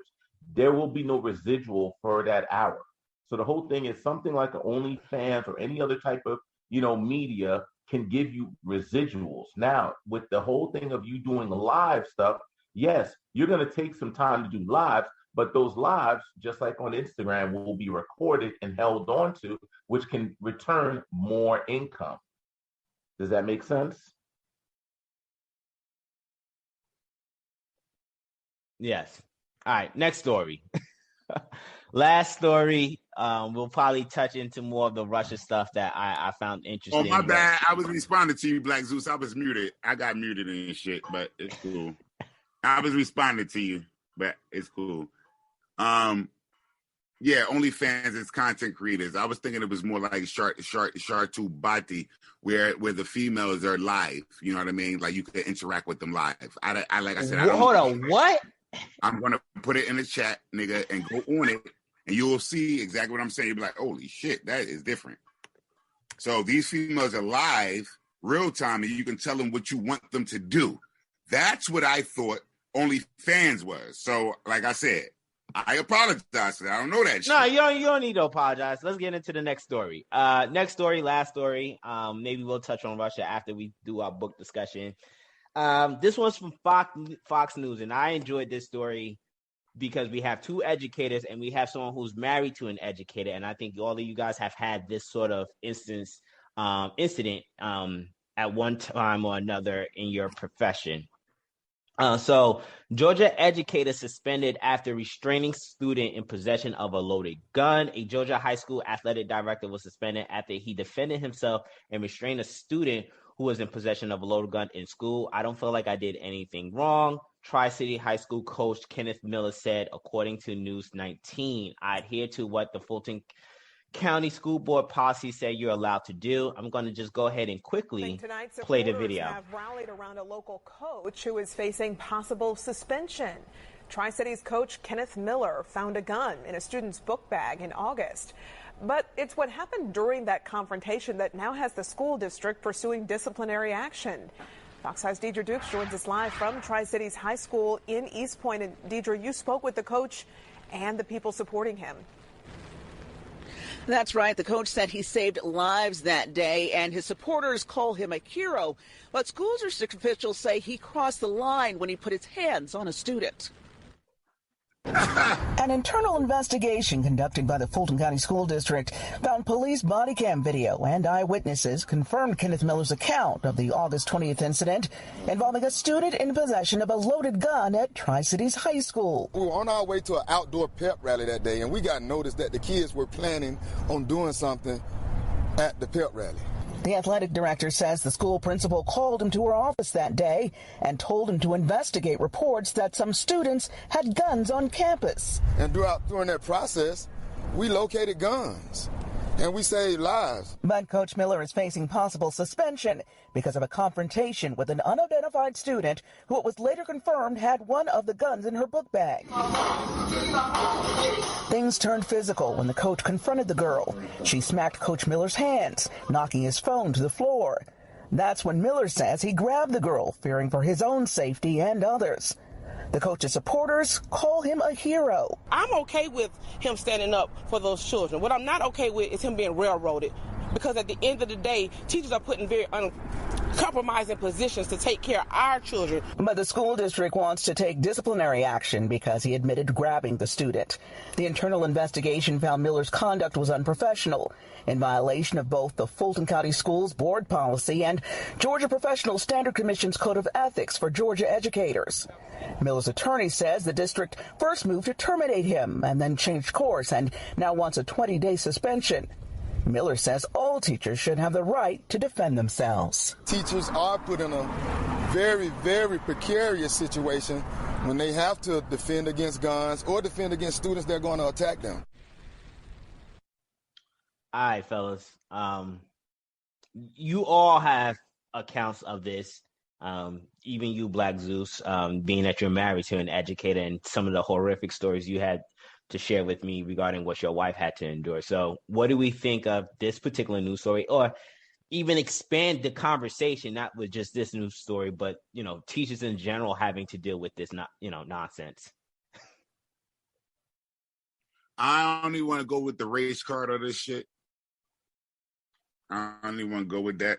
There will be no residual for that hour. So the whole thing is, something like an OnlyFans or any other type of, you know, media can give you residuals. Now, with the whole thing of you doing live stuff, yes, you're going to take some time to do lives, but those lives, just like on Instagram, will be recorded and held on to, which can return more income. Does that make sense? Yes. All right, next story. Last story. We'll probably touch into more of the Russia stuff that I found interesting. Oh, my bad. I was responding to you, Black Zeus. I was muted. I got muted and shit, but it's cool. I was responding to you, but it's cool. Yeah, OnlyFans is content creators. I was thinking it was more like Shartu Bhatti, where the females are live. You know what I mean? Like, you could interact with them live. I like I said, hold on, what? I'm gonna put it in the chat, nigga, and go on it, and you will see exactly what I'm saying. You'll be like, holy shit, that is different. So these females are live, real time, and you can tell them what you want them to do. That's what I thought OnlyFans was. So, like I said, I apologize for that. I don't know that shit. No, you don't need to apologize. Let's get into the next story. Last story. Maybe we'll touch on Russia after we do our book discussion. This one's from Fox News, and I enjoyed this story because we have two educators and we have someone who's married to an educator, and I think all of you guys have had this sort of incident at one time or another in your profession. So Georgia educator suspended after restraining student in possession of a loaded gun. A Georgia high school athletic director was suspended after he defended himself and restrained a student who was in possession of a loaded gun in school. I don't feel like I did anything wrong. Tri-City High School coach Kenneth Miller said, according to News 19, I adhere to what the Fulton County School Board policy said you're allowed to do. I'm going to just go ahead and quickly play the video. Have rallied around a local coach who is facing possible suspension. Tri-City's coach Kenneth Miller found a gun in a student's book bag in August. But it's what happened during that confrontation that now has the school district pursuing disciplinary action. Fox 5's Deidre Dukes joins us live from Tri-City's high school in East Point. And Deidre, you spoke with the coach and the people supporting him. That's right. The coach said he saved lives that day, and his supporters call him a hero. But school district officials say he crossed the line when he put his hands on a student. An internal investigation conducted by the Fulton County School District found police body cam video and eyewitnesses confirmed Kenneth Miller's account of the August 20th incident involving a student in possession of a loaded gun at Tri-Cities High School. We were on our way to an outdoor pep rally that day, and we got notice that the kids were planning on doing something at the pep rally. The athletic director says the school principal called him to her office that day and told him to investigate reports that some students had guns on campus. And during that process, we located guns and we saved lives. But Coach Miller is facing possible suspension because of a confrontation with an unidentified student who it was later confirmed had one of the guns in her book bag. Things turned physical when the coach confronted the girl. She smacked Coach Miller's hands, knocking his phone to the floor. That's when Miller says he grabbed the girl, fearing for his own safety and others. The coach's supporters call him a hero. I'm okay with him standing up for those children. What I'm not okay with is him being railroaded, because at the end of the day, teachers are put in very uncompromising positions to take care of our children. But the school district wants to take disciplinary action because he admitted grabbing the student. The internal investigation found Miller's conduct was unprofessional, in violation of both the Fulton County Schools Board policy and Georgia Professional Standard Commission's Code of Ethics for Georgia educators. Miller's attorney says the district first moved to terminate him and then changed course and now wants a 20-day suspension. Miller says all teachers should have the right to defend themselves. Teachers are put in a very, very precarious situation when they have to defend against guns or defend against students that are going to attack them. All right, fellas. You all have accounts of this. Even you, Black Zeus, being that you're married to an educator, and some of the horrific stories you had to share with me regarding what your wife had to endure. So what do we think of this particular news story, or even expand the conversation, not with just this news story, but, teachers in general having to deal with this, nonsense? I only want to go with the race card of this shit. I only want to go with that.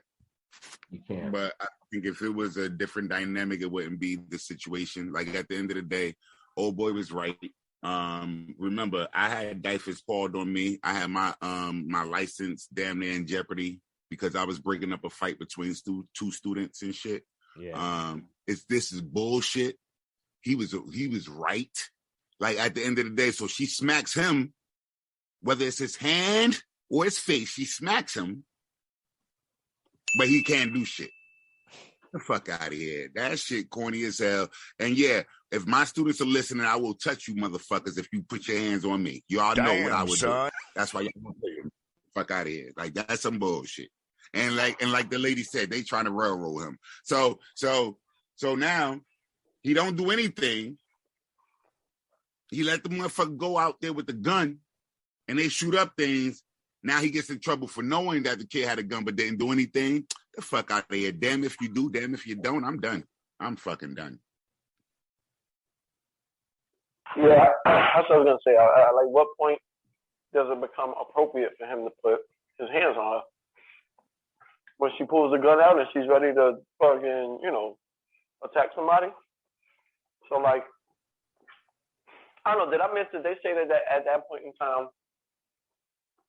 You can. But I think if it was a different dynamic, it wouldn't be the situation. Like, at the end of the day, old boy was right. Remember, I had diapers pulled on me. I had my my license damn near in jeopardy because I was breaking up a fight between two students and shit. Yeah. This is bullshit. He was right. Like, at the end of the day, so she smacks him, whether it's his hand or his face, she smacks him, but he can't do shit. Get the fuck out of here. That shit corny as hell. And yeah, if my students are listening, I will touch you motherfuckers if you put your hands on me. You all know what I would do. That's why y'all gonna play him. Fuck out of here. Like, that's some bullshit. And like the lady said, they trying to railroad him. So now he don't do anything. He let the motherfucker go out there with the gun and they shoot up things. Now he gets in trouble for knowing that the kid had a gun but didn't do anything. The fuck out of here. Damn if you do, damn if you don't. I'm done. I'm fucking done. Yeah, that's what I was going to say. I like, what point does it become appropriate for him to put his hands on her? When she pulls the gun out and she's ready to fucking, attack somebody? So, like, I don't know, did I miss it? They say that at that point in time,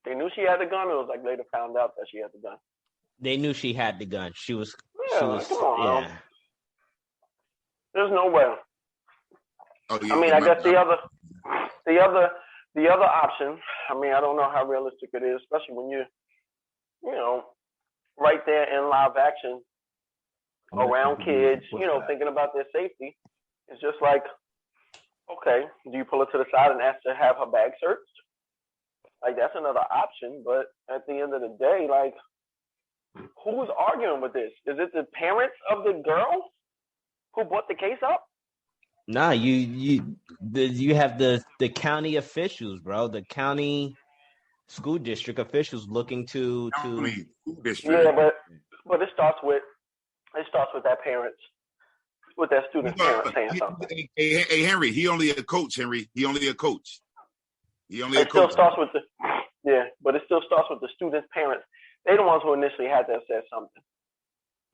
they knew she had the gun, or it was like later found out that she had the gun? They knew she had the gun. She was come on. There's no way. Oh, yeah, I mean, I guess the other option, I mean, I don't know how realistic it is, especially when you're, right there in live action around kids, thinking about their safety. It's just like, okay, do you pull her to the side and ask to have her bag searched? Like, that's another option, but at the end of the day, like, who's arguing with this? Is it the parents of the girl who brought the case up? Nah, you have the county officials, bro. The county school district officials looking to school district. Yeah, but it starts with that parents, with that student's parents saying something. Hey, Henry, he only a coach, Henry. He only a coach. It still starts with but it still starts with the student's parents. They're the ones who initially had to say something.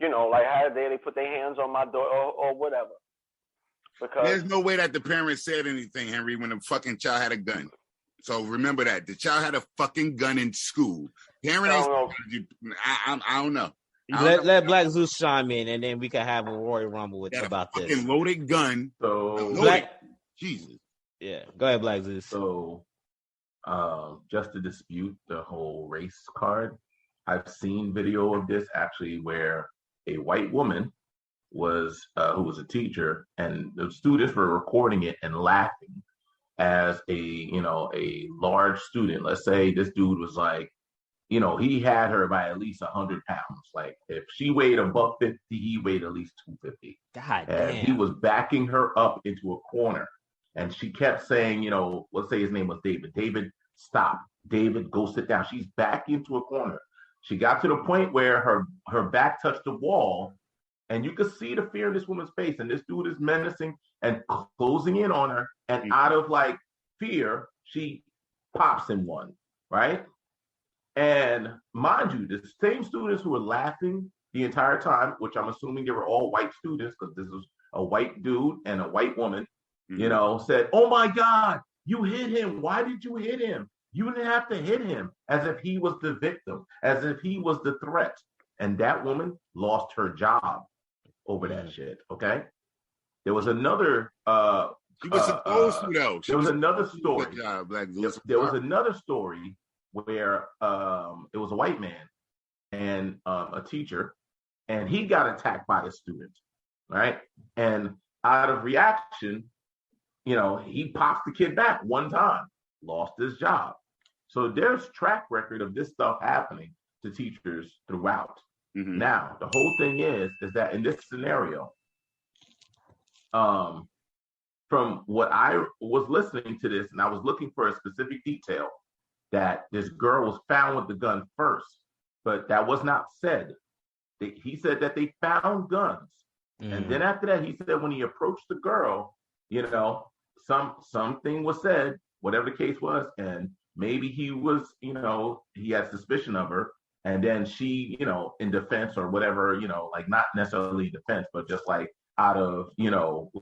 Like, how dare they put their hands on my door or whatever. Because there's no way that the parents said anything, Henry, when the fucking child had a gun. So remember that the child had a fucking gun in school. Parent ain't. I don't know. Let Black Zeus chime in, and then we can have a Royal Rumble about this. Fucking loaded gun. So Jesus. Yeah, go ahead, Black Zeus. So, just to dispute the whole race card, I've seen video of this actually where a white woman was who was a teacher, and the students were recording it and laughing as a large student. Let's say this dude was like, he had her by at least 100 pounds. Like if she weighed $150, he weighed at least 250. God and damn. He was backing her up into a corner, and she kept saying, let's say his name was David. David, stop. David, go sit down. She's back into a corner. She got to the point where her back touched the wall, and you could see the fear in this woman's face. And this dude is menacing and closing in on her. And out of like fear, she pops him one, right? And mind you, the same students who were laughing the entire time, which I'm assuming they were all white students, because this was a white dude and a white woman, said, "Oh my God, you hit him. Why did you hit him? You didn't have to hit him," as if he was the victim, as if he was the threat. And that woman lost her job over that shit. Okay. There was another she was supposed to though. There was another story. There was another story where it was a white man and a teacher, and he got attacked by a student, right? And out of reaction, he pops the kid back one time, lost his job. So there's track record of this stuff happening to teachers throughout. Mm-hmm. Now, the whole thing is that in this scenario, from what I was listening to this, and I was looking for a specific detail, that this girl was found with the gun first, but that was not said. He said that they found guns. And then after that, he said when he approached the girl, something was said, whatever the case was, and maybe he was, he had suspicion of her. And then she, in defense or whatever, like not necessarily defense, but just like out of,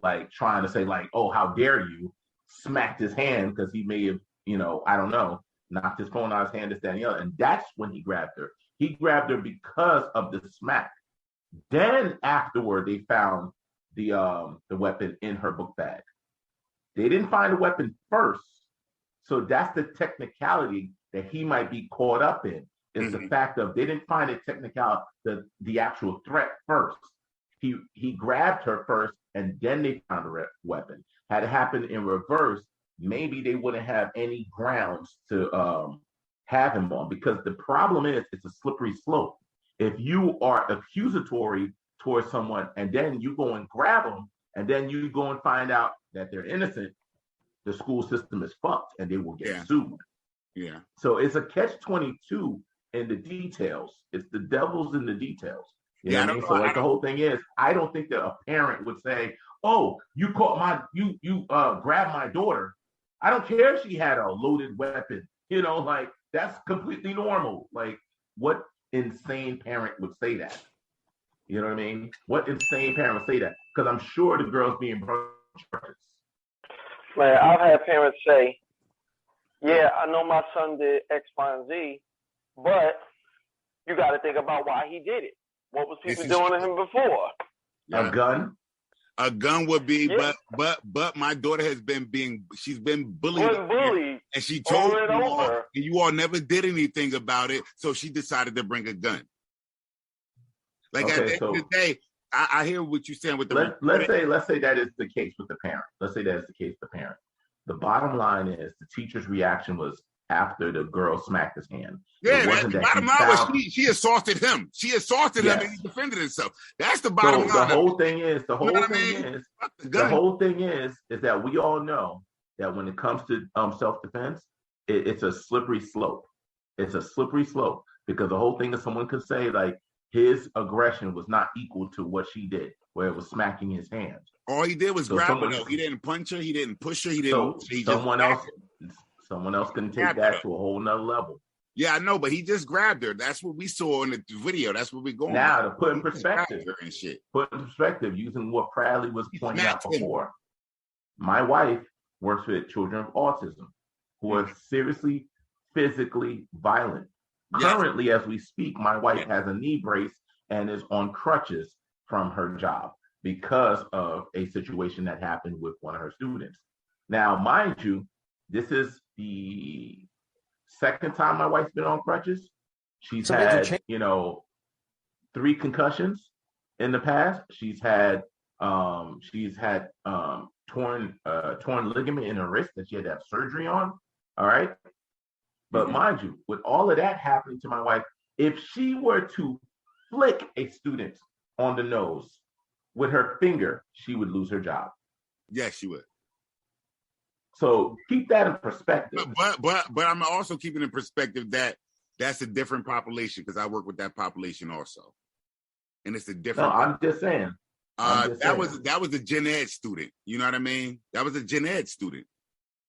like trying to say like, oh, how dare you, smacked his hand because he may have, I don't know, knocked his phone out of his hand, this, that, and the other. And that's when he grabbed her. He grabbed her because of the smack. Then afterward, they found the weapon in her book bag. They didn't find the weapon first. So that's the technicality that he might be caught up in. Is the fact of they didn't find it technical, the actual threat first. He grabbed her first, and then they found the weapon. Had it happened in reverse, maybe they wouldn't have any grounds to have him on, because the problem is it's a slippery slope. If you are accusatory towards someone and then you go and grab them and then you go and find out that they're innocent, the school system is fucked and they will get sued. Yeah. So it's a catch-22 in the details. It's the devil's in the details. You know what I mean? So like the whole thing is, I don't think that a parent would say, "Oh, you caught you grabbed my daughter. I don't care if she had a loaded weapon." Like that's completely normal. Like what insane parent would say that? You know what I mean? What insane parent would say that? Because I'm sure the girl's being brought charges. Man, I've had parents say, "Yeah, I know my son did X, Y, and Z, but you got to think about why he did it. What was people doing to him before?" Yeah. A gun would be, but my daughter has been she's been bullied, and she told you all never did anything about it, so she decided to bring a gun. Like at the end of the day, I hear what you're saying with the. Let's say that is the case with the parent. Let's say that is the case with the parent. The bottom line is the teacher's reaction was after the girl smacked his hand. Yeah, the bottom line was she assaulted him. She assaulted him and he defended himself. That's the bottom line. The whole thing is that we all know that when it comes to self-defense, it's a slippery slope. It's a slippery slope because the whole thing is someone could say like his aggression was not equal to what she did, where it was smacking his hand. All he did was grab her. He didn't punch her. He didn't push her. He didn't. Someone else can take that to a whole nother level. Yeah, I know, but he just grabbed her. That's what we saw in the video. That's what we're going now to put in perspective. And shit. Put in perspective using what Bradley was pointing out before. My wife works with children of autism who are seriously physically violent. Yes. Currently, as we speak, my wife has a knee brace and is on crutches from her job because of a situation that happened with one of her students. Now, mind you, this is the second time my wife's been on crutches. She's had, 3 concussions in the past. She's had torn ligament in her wrist that she had to have surgery on. All right. But mind you, with all of that happening to my wife, if she were to flick a student on the nose with her finger, she would lose her job. Yes, she would. So keep that in perspective. But I'm also keeping in perspective that that's a different population because I work with that population also, and it's a different. No, I'm just saying. That was a gen ed student. You know what I mean? That was a gen ed student.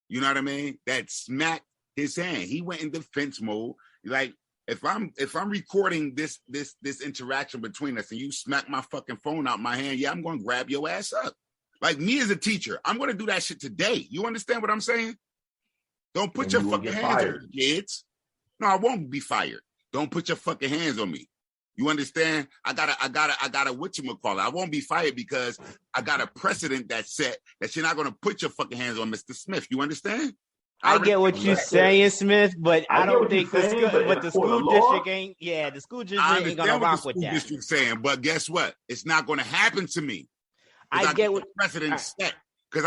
You know what I mean? That smacked his hand. He went in defense mode. Like if I'm recording this interaction between us and you smack my fucking phone out my hand, yeah, I'm going to grab your ass up. Like me as a teacher, I'm going to do that shit today. You understand what I'm saying? Don't put your fucking hands on me, kids. No, I won't be fired. Don't put your fucking hands on me. You understand? I gotta whatchamacallit. I won't be fired because I got a precedent that's set that you're not gonna put your fucking hands on Mr. Smith. You understand? I get what you're saying, Smith, but I don't think the school district ain't. Yeah, the school district ain't gonna rock with that. I understand what the school district's saying, but guess what? It's not gonna happen to me. I get what precedent set. Because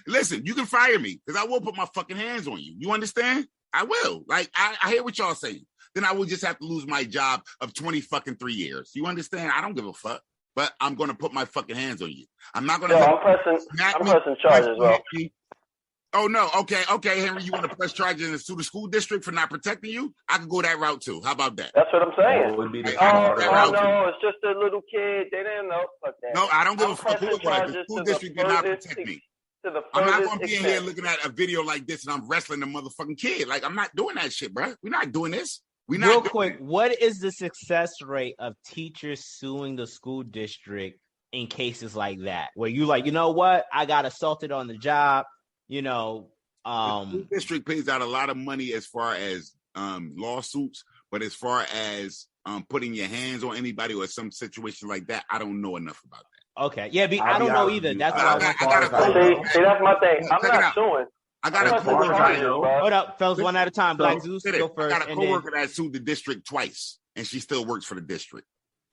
listen, you can fire me because I will put my fucking hands on you. You understand? I will. Like I hear what y'all saying. Then I will just have to lose my job of 23 years. You understand? I don't give a fuck. But I'm gonna put my fucking hands on you. I'm not gonna. I'm pressing charges, bro. Oh no, okay, Henry. You want to press charges and sue the school district for not protecting you? I can go that route too. How about that? That's what I'm saying. No, it's just a little kid. They didn't know. Fuck that. No, I don't give a fuck who it was. The school district did not protect me. I'm not gonna be in here looking at a video like this and I'm wrestling the motherfucking kid. Like I'm not doing that shit, bro. We're not doing this. Real quick, what is the success rate of teachers suing the school district in cases like that? Where you like, you know what? I got assaulted on the job. The school district pays out a lot of money as far as lawsuits, but as far as putting your hands on anybody or some situation like that, I don't know enough about that. Okay, yeah, I don't know either. That's why see, that's my thing. I'm not suing. I got a coworker. Hold up, fellas, one at a time. Black Zeus, go first. I got a coworker that sued the district twice, and she still works for the district.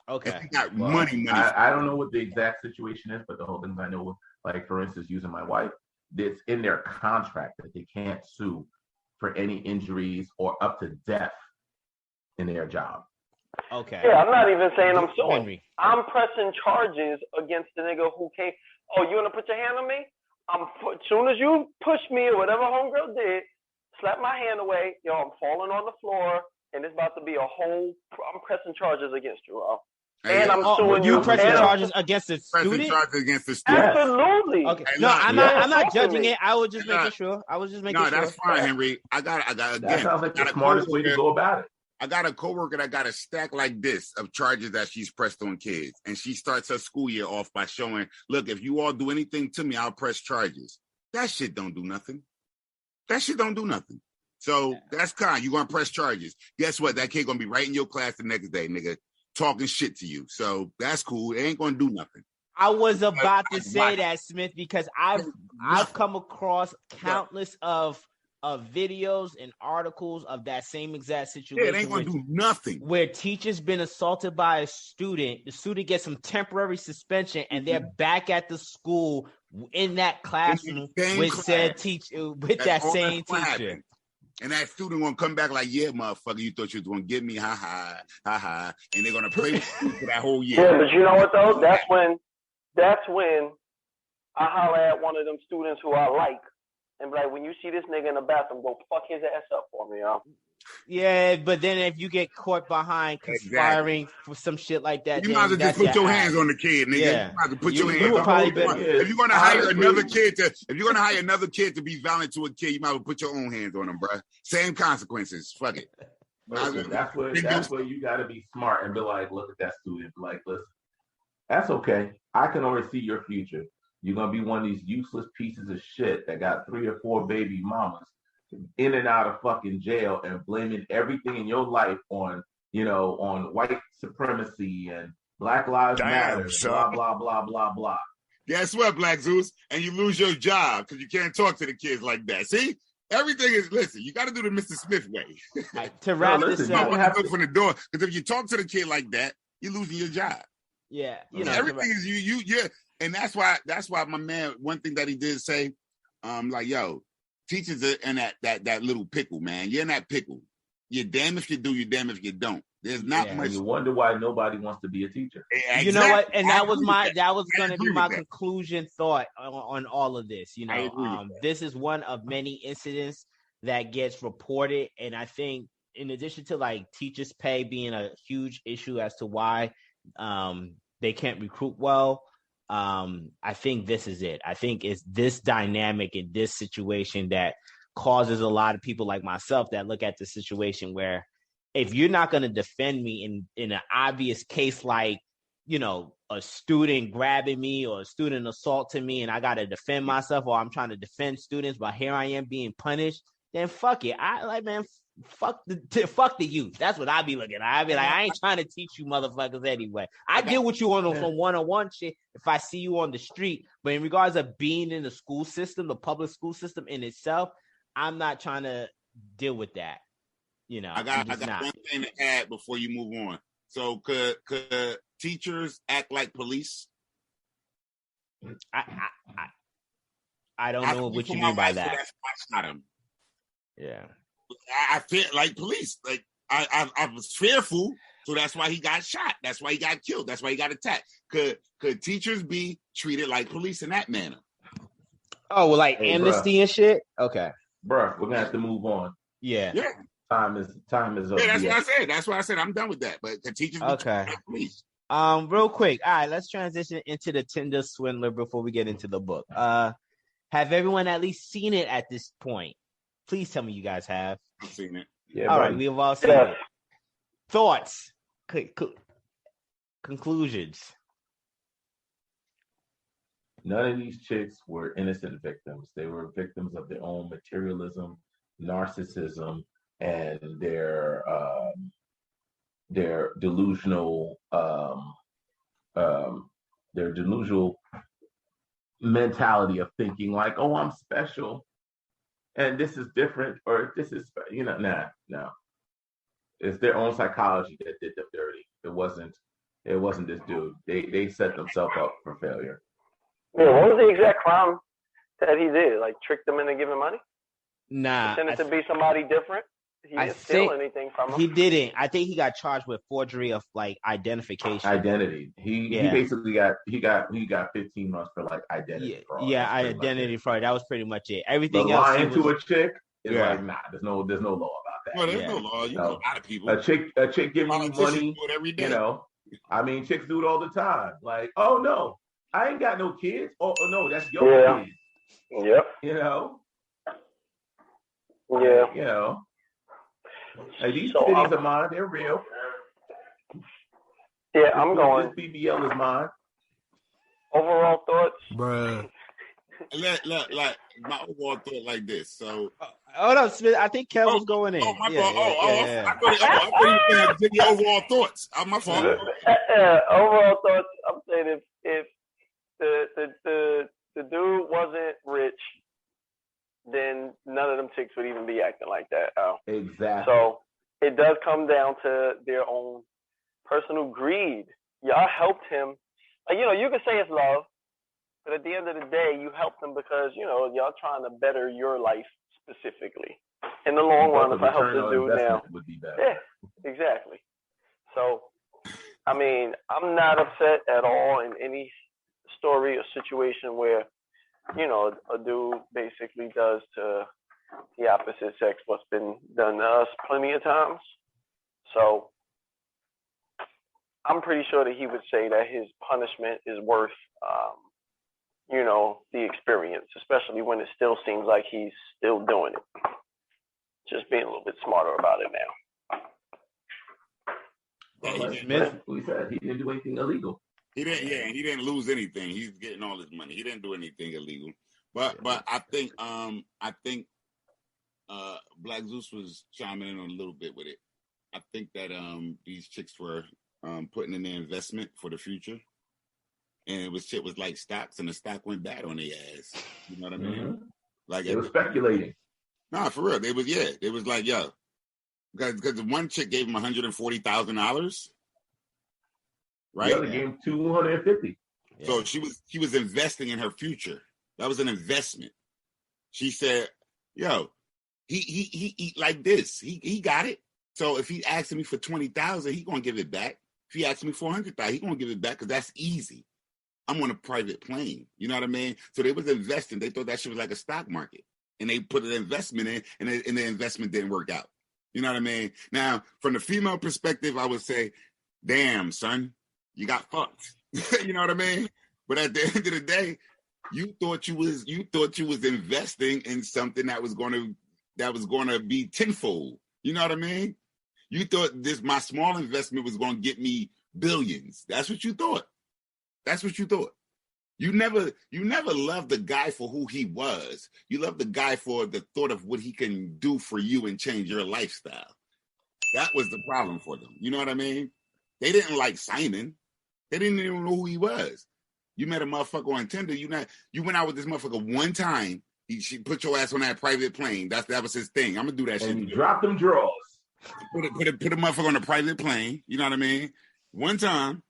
Okay. She got money. I don't know what the exact situation is, but the whole thing I know, like for instance, using my wife, it's in their contract that they can't sue for any injuries or up to death in their job. Okay. Yeah, I'm not even saying I'm suing. Henry. I'm pressing charges against the nigga who came. Oh, you want to put your hand on me? As soon as you push me or whatever homegirl did, slap my hand away, I'm falling on the floor, and it's about to be I'm pressing charges against you, bro. And I'm suing you. Pressing charges against the student? Pressing charges against the student. Absolutely. Okay. No, I'm not judging it. I was just making sure. No, that's fine, Henry. I got again. That sounds like the smartest way to go about it. I got a coworker that got a stack like this of charges that she's pressed on kids. And she starts her school year off by showing, look, if you all do anything to me, I'll press charges. That shit don't do nothing. So that's kind. You're going to press charges. Guess what? That kid going to be right in your class the next day, nigga, talking shit to you. So that's cool. It ain't going to do nothing. I was about to say that, Smith, because I've come across countless of videos and articles of that same exact situation. Yeah, it ain't gonna do nothing. Where teachers been assaulted by a student, the student gets some temporary suspension, and they're back at the school in that classroom with said teacher, with that same teacher. And that student gonna come back like, yeah, motherfucker, you thought you was gonna get me, ha ha, ha ha, and they're gonna play with you for that whole year. Yeah, but you know what though? That's when I holler at one of them students who I like and be like, when you see this nigga in the bathroom, go fuck his ass up for me, y'all. Yeah, but then if you get caught behind conspiring for some shit like that, you might as well just put your hands on the kid, nigga. Yeah. You might as well put your hands on the kid. If you're gonna hire another kid to be violent to a kid, you might as well put your own hands on him, bro. Same consequences. Fuck it. Listen, that's where you gotta be smart and be like, look at that student. Like, listen, that's okay. I can already see your future. You're gonna be one of these useless pieces of shit that got 3 or 4 baby mamas in and out of fucking jail and blaming everything in your life on, on white supremacy and Black Lives Matter, blah, blah, blah, blah, blah. Guess what, Black Zeus? And you lose your job because you can't talk to the kids like that. See? Everything is, listen, you got to do the Mr. Smith way. To wrap this up. You have to from the door, because if you talk to the kid like that, you're losing your job. Yeah. Everything is you. And that's why my man, one thing that he did say, like, yo, teachers are in that little pickle, man. You're in that pickle. You're damn if you do, you're damn if you don't. There's not much. You wonder why nobody wants to be a teacher. Exactly. You know what? And that was going to be my conclusion thought on all of this. This is one of many incidents that gets reported. And I think in addition to like teachers' pay being a huge issue as to why they can't recruit well, I think this is it. I think it's this dynamic in this situation that causes a lot of people like myself that look at the situation where if you're not going to defend me in an obvious case like, a student grabbing me or a student assaulting me and I got to defend myself, or I'm trying to defend students, but here I am being punished, then fuck it. Fuck the youth. That's what I be looking at. I be like, I ain't trying to teach you motherfuckers anyway. I deal with you on some one-on-one shit if I see you on the street. But in regards of being in the school system, the public school system in itself, I'm not trying to deal with that. I got one thing to add before you move on. So could teachers act like police? I don't know what you mean by that. Yeah. I feel like police. Like I was fearful, so that's why he got shot. That's why he got killed. That's why he got attacked. Could teachers be treated like police in that manner? Oh, well, like amnesty and shit? Okay. Bruh, we're gonna have to move on. Yeah. Time is up. Yeah, that's what I said. That's why I said I'm done with that. But the teachers be treated like police. Real quick. All right, let's transition into the Tinder Swindler before we get into the book. Have everyone at least seen it at this point? Please tell me you guys have. I've seen it. Yeah, all right, we've all seen it. Thoughts? Conclusions? None of these chicks were innocent victims. They were victims of their own materialism, narcissism, and their delusional mentality of thinking like, oh, I'm special and this is different, or this is, no. It's their own psychology that did them dirty. It wasn't this dude. They set themselves up for failure. Yeah, what was the exact crime that he did? Like tricked them into giving money? Nah. Pretended to be somebody different? He didn't steal anything from him. He didn't. I think he got charged with forgery of like identification. Identity. He basically got 15 months for like identity fraud. Yeah, identity fraud. That was pretty much it. Everything else. Lying to a chick is like, nah, there's no law about that. No, there's no law. You know a lot of people. A chick giving you money, every day. Chicks do it all the time. Like, oh no, I ain't got no kids. Oh no, that's your kids. Yep. Yeah. Like these cities of mine, they're real. Yeah, I'm going. This BBL is mine. Overall thoughts, bruh. Like my overall thought like this. So, hold up, Smith. I think Kev was going in. Oh, my fault. I thought you were saying your overall thoughts. My fault. Overall thoughts. I'm saying if the dude wasn't rich, then none of them chicks would even be acting like that. Exactly. So it does come down to their own personal greed. Y'all helped him. You could say it's love, but at the end of the day, you helped him because, y'all trying to better your life specifically. In the long run, if I help this dude now, would be better. Yeah, exactly. So, I mean, I'm not upset at all in any story or situation where, a dude basically does to the opposite sex what's been done to us plenty of times. So I'm pretty sure that he would say that his punishment is worth, the experience, especially when it still seems like he's still doing it. Just being a little bit smarter about it now. We said he didn't do anything illegal. He didn't. Yeah, he didn't lose anything. He's getting all his money. He didn't do anything illegal. But I think Black Zeus was chiming in on a little bit with it. I think that these chicks were putting in their investment for the future, and shit was like stocks, and the stock went bad on their ass. You know what I mean? Mm-hmm. Like they were speculating. Nah, for real. They was like, yo, because the one chick gave him $140,000, right? The other gave him $250. So she was investing in her future. That was an investment. She said, yo, he like this. He got it. So if he asks me for $20,000, he gonna give it back. If he asks me for $100,000, he gonna give it back because that's easy. I'm on a private plane. You know what I mean? So they was investing. They thought that shit was like a stock market. And they put an investment in, and the investment didn't work out. You know what I mean? Now, from the female perspective, I would say, damn, son, you got fucked. You know what I mean? But at the end of the day, you thought you was investing in something that was gonna be tenfold. You know what I mean? You thought my small investment was gonna get me billions. That's what you thought. You never loved the guy for who he was. You loved the guy for the thought of what he can do for you and change your lifestyle. That was the problem for them. You know what I mean? They didn't like Simon. They didn't even know who he was. You met a motherfucker on Tinder. You went out with this motherfucker one time. She put your ass on that private plane. That was his thing. I'm gonna do that shit. And you dropped them drawers. Put a motherfucker on a private plane. You know what I mean? One time.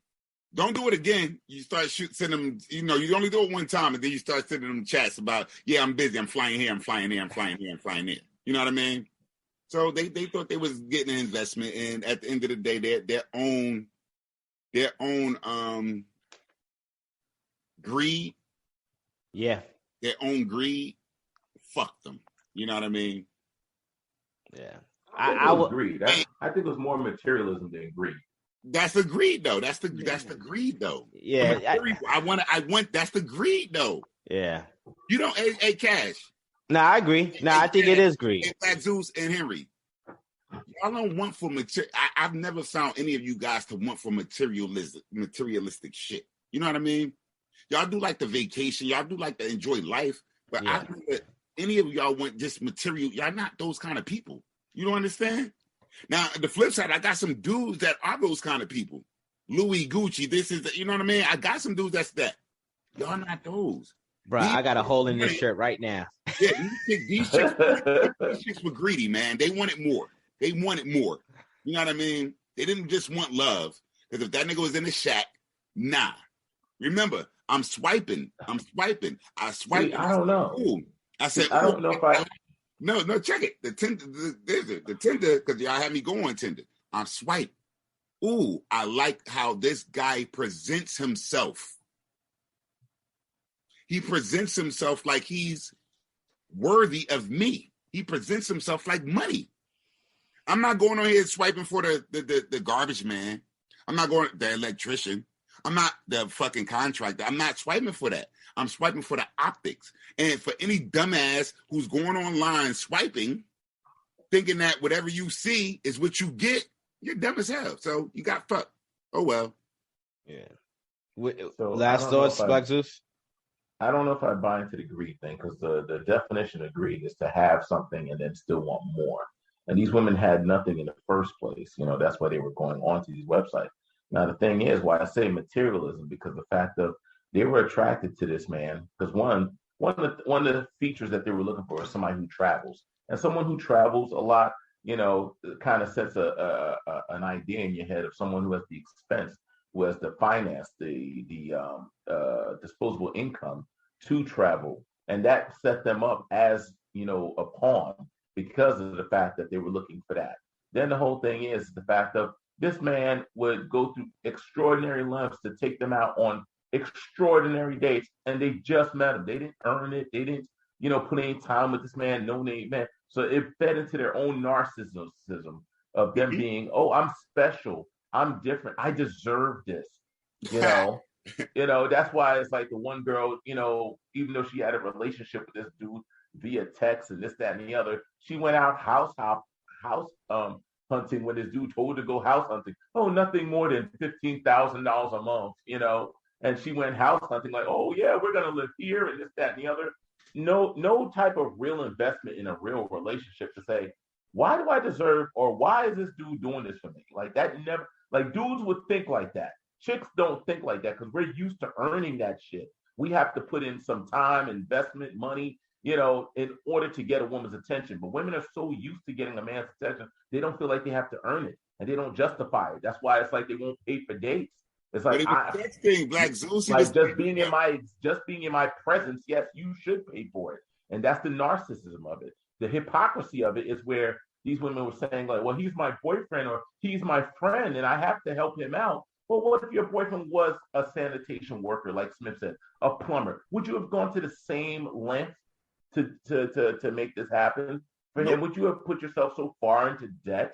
Don't do it again. You start sending them, you only do it one time, and then you start sending them chats about, yeah, I'm busy, I'm flying here, I'm flying there, I'm flying here, I'm flying there. You know what I mean? So they thought they was getting an investment, and at the end of the day, their own greed. Yeah. Their own greed fucked them. You know what I mean? Yeah. I would agree. I think it was more materialism than greed. That's the greed, though. That's the greed, though. Yeah, I want. That's the greed, though. Yeah. You don't, hey, Cash. No, I agree. No, I think it is greed. Hey, Black Zeus and Henry, y'all don't want for material. I've never found any of you guys to want for materialistic shit. You know what I mean? Y'all do like the vacation. Y'all do like to enjoy life. But I think that any of y'all want just material. Y'all not those kind of people. You don't understand? Now, the flip side, I got some dudes that are those kind of people. Louis, Gucci, you know what I mean? I got some dudes that's that. Y'all not those. Bro, I got a hole in this shirt right now. Yeah, these chicks were greedy, man. They wanted more. You know what I mean? They didn't just want love. Because if that nigga was in the shack, nah. Remember, I'm swiping. I swiped. See, I don't know. Ooh. I said, I don't know if I... No, check it. The Tinder, because y'all had me go on Tinder. I'm swipe. Ooh, I like how this guy presents himself. He presents himself like he's worthy of me. He presents himself like money. I'm not going on here swiping for the garbage man. I'm not going the electrician. I'm not the fucking contractor. I'm not swiping for that. I'm swiping for the optics. And for any dumbass who's going online swiping, thinking that whatever you see is what you get, you're dumb as hell. So you got fucked. Oh, well. Yeah. So last thoughts, Black Zeus? I don't know if I buy into the greed thing, because the definition of greed is to have something and then still want more. And these women had nothing in the first place. That's why they were going onto these websites. Now, the thing is, why I say materialism, because the fact of they were attracted to this man, because one of the features that they were looking for is somebody who travels. And someone who travels a lot, kind of sets an idea in your head of someone who has the expense, who has the finance, the disposable income to travel. And that set them up as, a pawn because of the fact that they were looking for that. Then the whole thing is the fact of this man would go through extraordinary lengths to take them out on extraordinary dates, and they just met him. They didn't earn it. They didn't, put any time with this man, no name man. So it fed into their own narcissism of them being, oh, I'm special. I'm different. I deserve this. That's why it's like the one girl, even though she had a relationship with this dude via text and this, that, and the other, she went out house hunting when this dude told her to go house hunting. Oh, nothing more than $15,000 a month, you know. And she went house hunting like, oh yeah, we're gonna live here and this, that, and the other. No type of real investment in a real relationship to say, why do I deserve, or why is this dude doing this for me? Like that never, like dudes would think like that. Chicks don't think like that because we're used to earning that shit. We have to put in some time, investment, money, you know, in order to get a woman's attention. But women are so used to getting a man's attention, they don't feel like they have to earn it, and they don't justify it. That's why it's like they won't pay for dates. It's like thing, Black Zeus, like just being in my presence. Yes, you should pay for it, and that's the narcissism of it. The hypocrisy of it is where these women were saying like, well, he's my boyfriend or he's my friend, and I have to help him out. Well, what if your boyfriend was a sanitation worker, like Smith said, a plumber? Would you have gone to the same length to make this happen for him? Would you have put yourself so far into debt?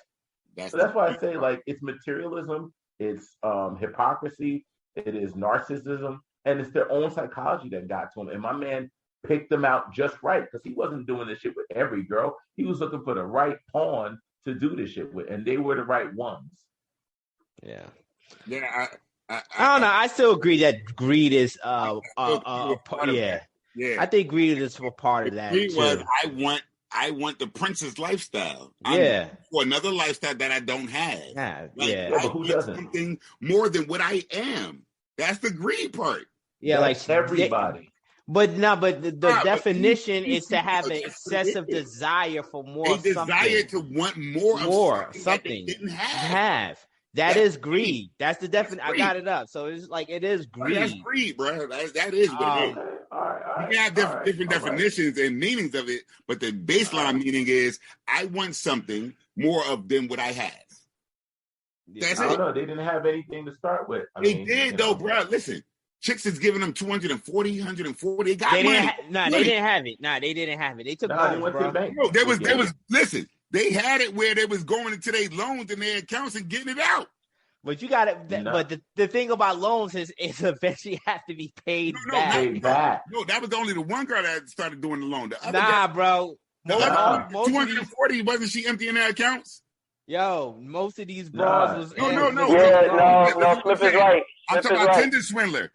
That's why I say like it's materialism. It's hypocrisy, it is narcissism, and it's their own psychology that got to him. And my man picked them out just right because he wasn't doing this shit with every girl. He was looking for the right pawn to do this shit with, and they were the right ones. Yeah. Yeah, I don't know. I still agree that greed is yeah. I think greed is a part of that. Greed too. was I want the princess lifestyle. Yeah. For another lifestyle that I don't have. Yeah. But who doesn't? Something more than what I am. That's the greed part. Yeah, that's like everybody. But the definition is to have an excessive desire for more. A desire to want more of something that they didn't have. That is greed. That's the definition. I got it up. So it's like it is greed. That's greed, bro. That is what it is. You can have different definitions and meanings of it, but the baseline meaning is I want something more of than what I have. That's I it. don't know. They didn't have anything to start with. They did though, bro. Listen, chicks is giving them 240, 140. They got money. They didn't have it. They didn't have it. They took loans, bro. To the bank. No, there was. Listen, they had it where they was going into their loans and their accounts and getting it out. But you got it. But the thing about loans is eventually have to be paid back. No, that was only the one girl that started doing the loan. The other guy, bro. The other 240 wasn't she emptying their accounts? Yo, most of these bras was No, Smith is right. I'm talking about Tinder Swindler.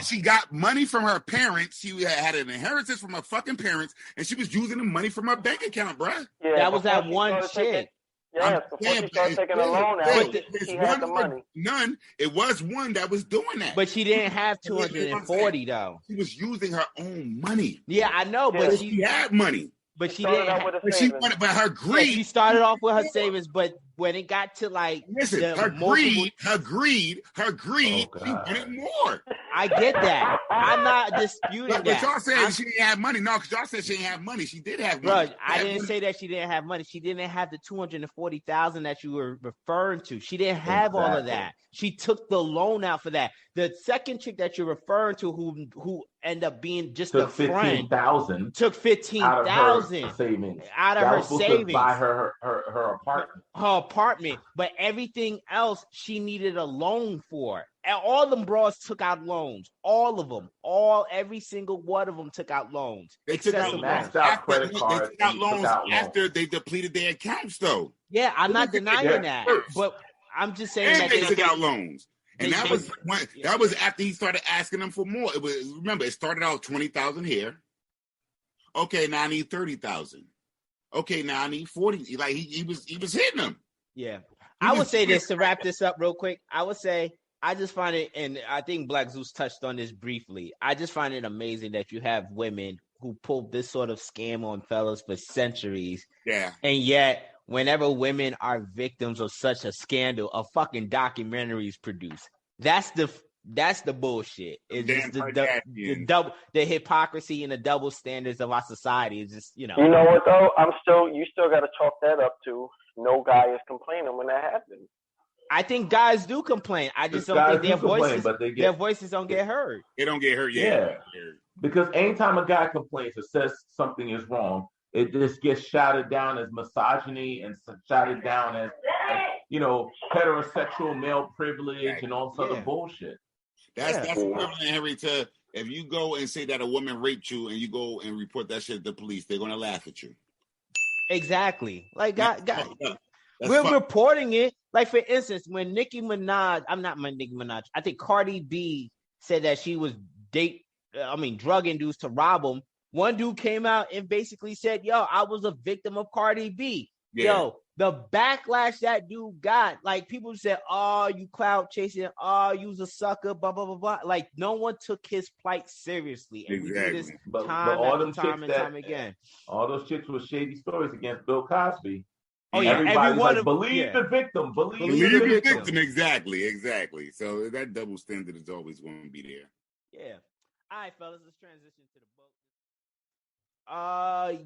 She got money from her parents. She had an inheritance from her fucking parents, and she was using the money from her bank account, bro. Yeah, that was that one chick. Before she started taking a loan out, she had the money. None. It was one that was doing that. But she didn't have 240 though. She was using her own money. Yeah, I know, but she had money. But she didn't. But her greed. She started off with her savings, but when it got to like, her greed, she wanted more. I get that. I'm not disputing that. But y'all saying she didn't have money. No, because y'all said she didn't have money. She did have money. Bro, I didn't say that she didn't have money. She didn't have the 240,000 that you were referring to. She didn't have all of that. She took the loan out for that. The second chick that you're referring to, who ended up being just a friend, took 15,000 savings out of her savings to buy her apartment. Her apartment, but everything else she needed a loan for. And all them bras took out loans. All of them. Every single one of them took out loans. They took out loans after they depleted their accounts, though. Yeah, I'm not denying that. But I'm just saying that they took out loans. And that was after he started asking them for more. Remember, it started out 20,000 here. Okay, now I need 30,000. Okay, now I need 40. Like he was hitting them. Yeah. I would say this to wrap this up real quick. I would say I just find it, and I think Black Zeus touched on this briefly. I just find it amazing that you have women who pull this sort of scam on fellas for centuries. Yeah. And yet, whenever women are victims of such a scandal, a fucking documentary is produced. That's the bullshit. It's just the hypocrisy and the double standards of our society. It's just, You know what though? You still got to chalk that up to no guy is complaining when that happens. I think guys do complain. I just don't think their voices don't get heard. They don't get heard. Yeah. Because anytime a guy complains or says something is wrong, it just gets shouted down as misogyny and shouted down as heterosexual male privilege and all sort of bullshit. That's equivalent, Henry, to if you go and say that a woman raped you and you go and report that shit to the police, they're gonna laugh at you. Exactly. Like guys. We're reporting it. Like, for instance, when Nicki Minaj, I think Cardi B said that she was drug induced to rob him. One dude came out and basically said, yo, I was a victim of Cardi B. Yeah. Yo, the backlash that dude got, like, people said, oh, you clout chasing, oh, you's a sucker, blah, blah, blah, blah. Like, no one took his plight seriously. And we do this time again. All those chicks with shady stories against Bill Cosby. Oh, yeah. Everybody's like, believe the victim. Believe the victim. Exactly. So that double standard is always going to be there. Yeah. All right, fellas, let's transition to the book.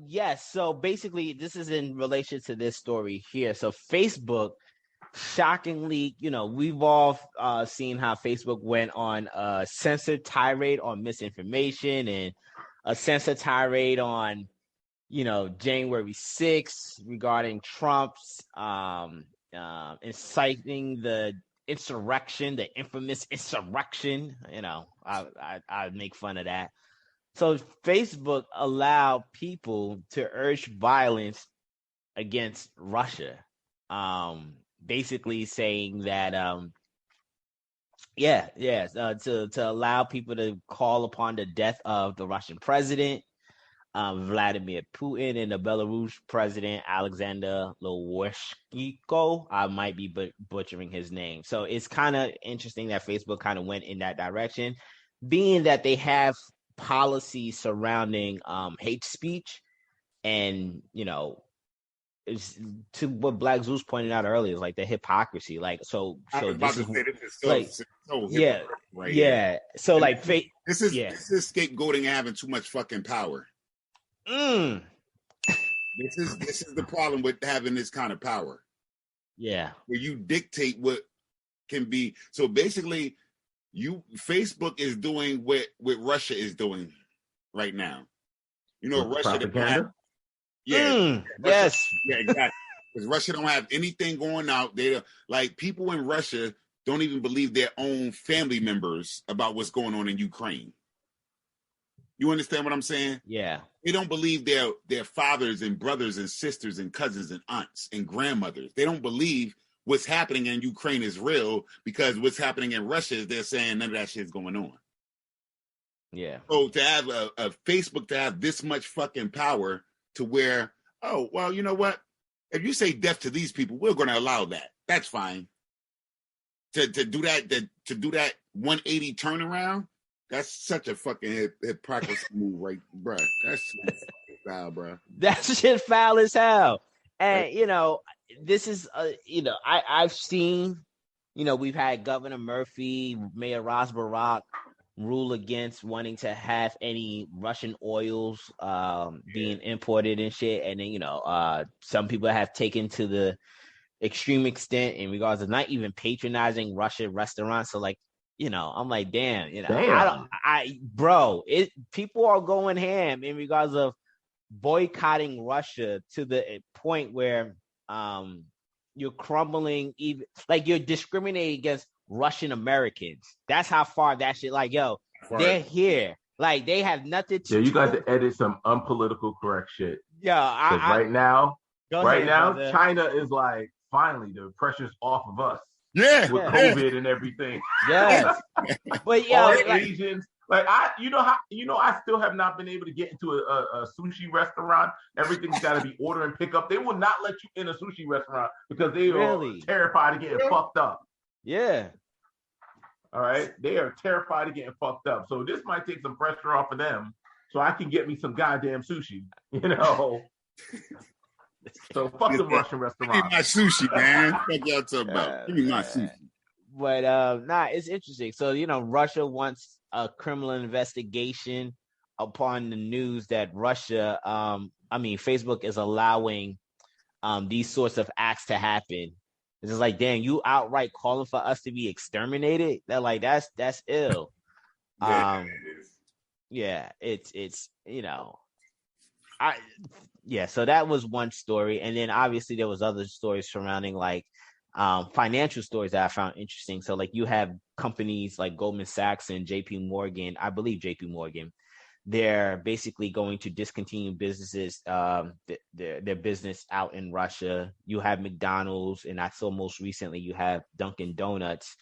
Yes. So basically, this is in relation to this story here. So Facebook, shockingly, we've all seen how Facebook went on a censored tirade on misinformation and a censored tirade on, January 6th regarding Trump's inciting the insurrection, the infamous insurrection. I make fun of that. So Facebook allowed people to urge violence against Russia, basically saying that to allow people to call upon the death of the Russian president Vladimir Putin and the Belarus president Alexander Lukashenko. I might be butchering his name. So it's kind of interesting that Facebook kind of went in that direction, being that they have policies surrounding hate speech, and it's to what Black Zeus pointed out earlier, is like the hypocrisy. Like so this is so yeah, right? Yeah. So and like this is scapegoating having too much fucking power. This is the problem with having this kind of power. Yeah. Where you dictate what can be. So basically, Facebook is doing what Russia is doing right now. Russia. Yes. Yeah, exactly. Because Russia don't have anything going out. They like people in Russia don't even believe their own family members about what's going on in Ukraine. You understand what I'm saying? Yeah. They don't believe their fathers and brothers and sisters and cousins and aunts and grandmothers. They don't believe what's happening in Ukraine is real, because what's happening in Russia is they're saying none of that shit's going on. Yeah. So to have a Facebook to have this much fucking power to where, oh, well, you know what? If you say death to these people, we're going to allow that. That's fine. To do that 180 turnaround, that's such a fucking hypocrisy move, right, bruh? That's foul, bruh. That shit foul as hell. And this is I've seen, we've had Governor Murphy, Mayor Ras Barak rule against wanting to have any Russian oils being imported and shit. And then some people have taken to the extreme extent in regards to not even patronizing Russian restaurants. So like, I'm like, damn, people are going ham in regards of boycotting Russia to the point where you're crumbling, even like you're discriminating against Russian Americans. That's how far that shit, like, yo, they're here. Like, they have nothing to you got to edit some unpolitical correct shit. Yeah, right now, China is like, finally, the pressure's off of us. Yeah, with COVID and everything. Yes, but Asians, I still have not been able to get into a sushi restaurant. Everything's got to be order and pick up. They will not let you in a sushi restaurant because they are terrified of getting fucked up. Yeah. All right, they are terrified of getting fucked up. So this might take some pressure off of them, so I can get me some goddamn sushi. So fuck the Russian restaurant. Give me my sushi, man. What y'all talking about? Give me my sushi. But it's interesting. So Russia wants a criminal investigation upon the news that Russia, Facebook is allowing these sorts of acts to happen. It's just like, damn, you outright calling for us to be exterminated? They're like, that's ill. So that was one story. And then obviously there was other stories surrounding like financial stories that I found interesting. So like you have companies like Goldman Sachs and JP Morgan, I believe JP Morgan, they're basically going to discontinue businesses, their business out in Russia. You have McDonald's, and I saw most recently you have Dunkin' Donuts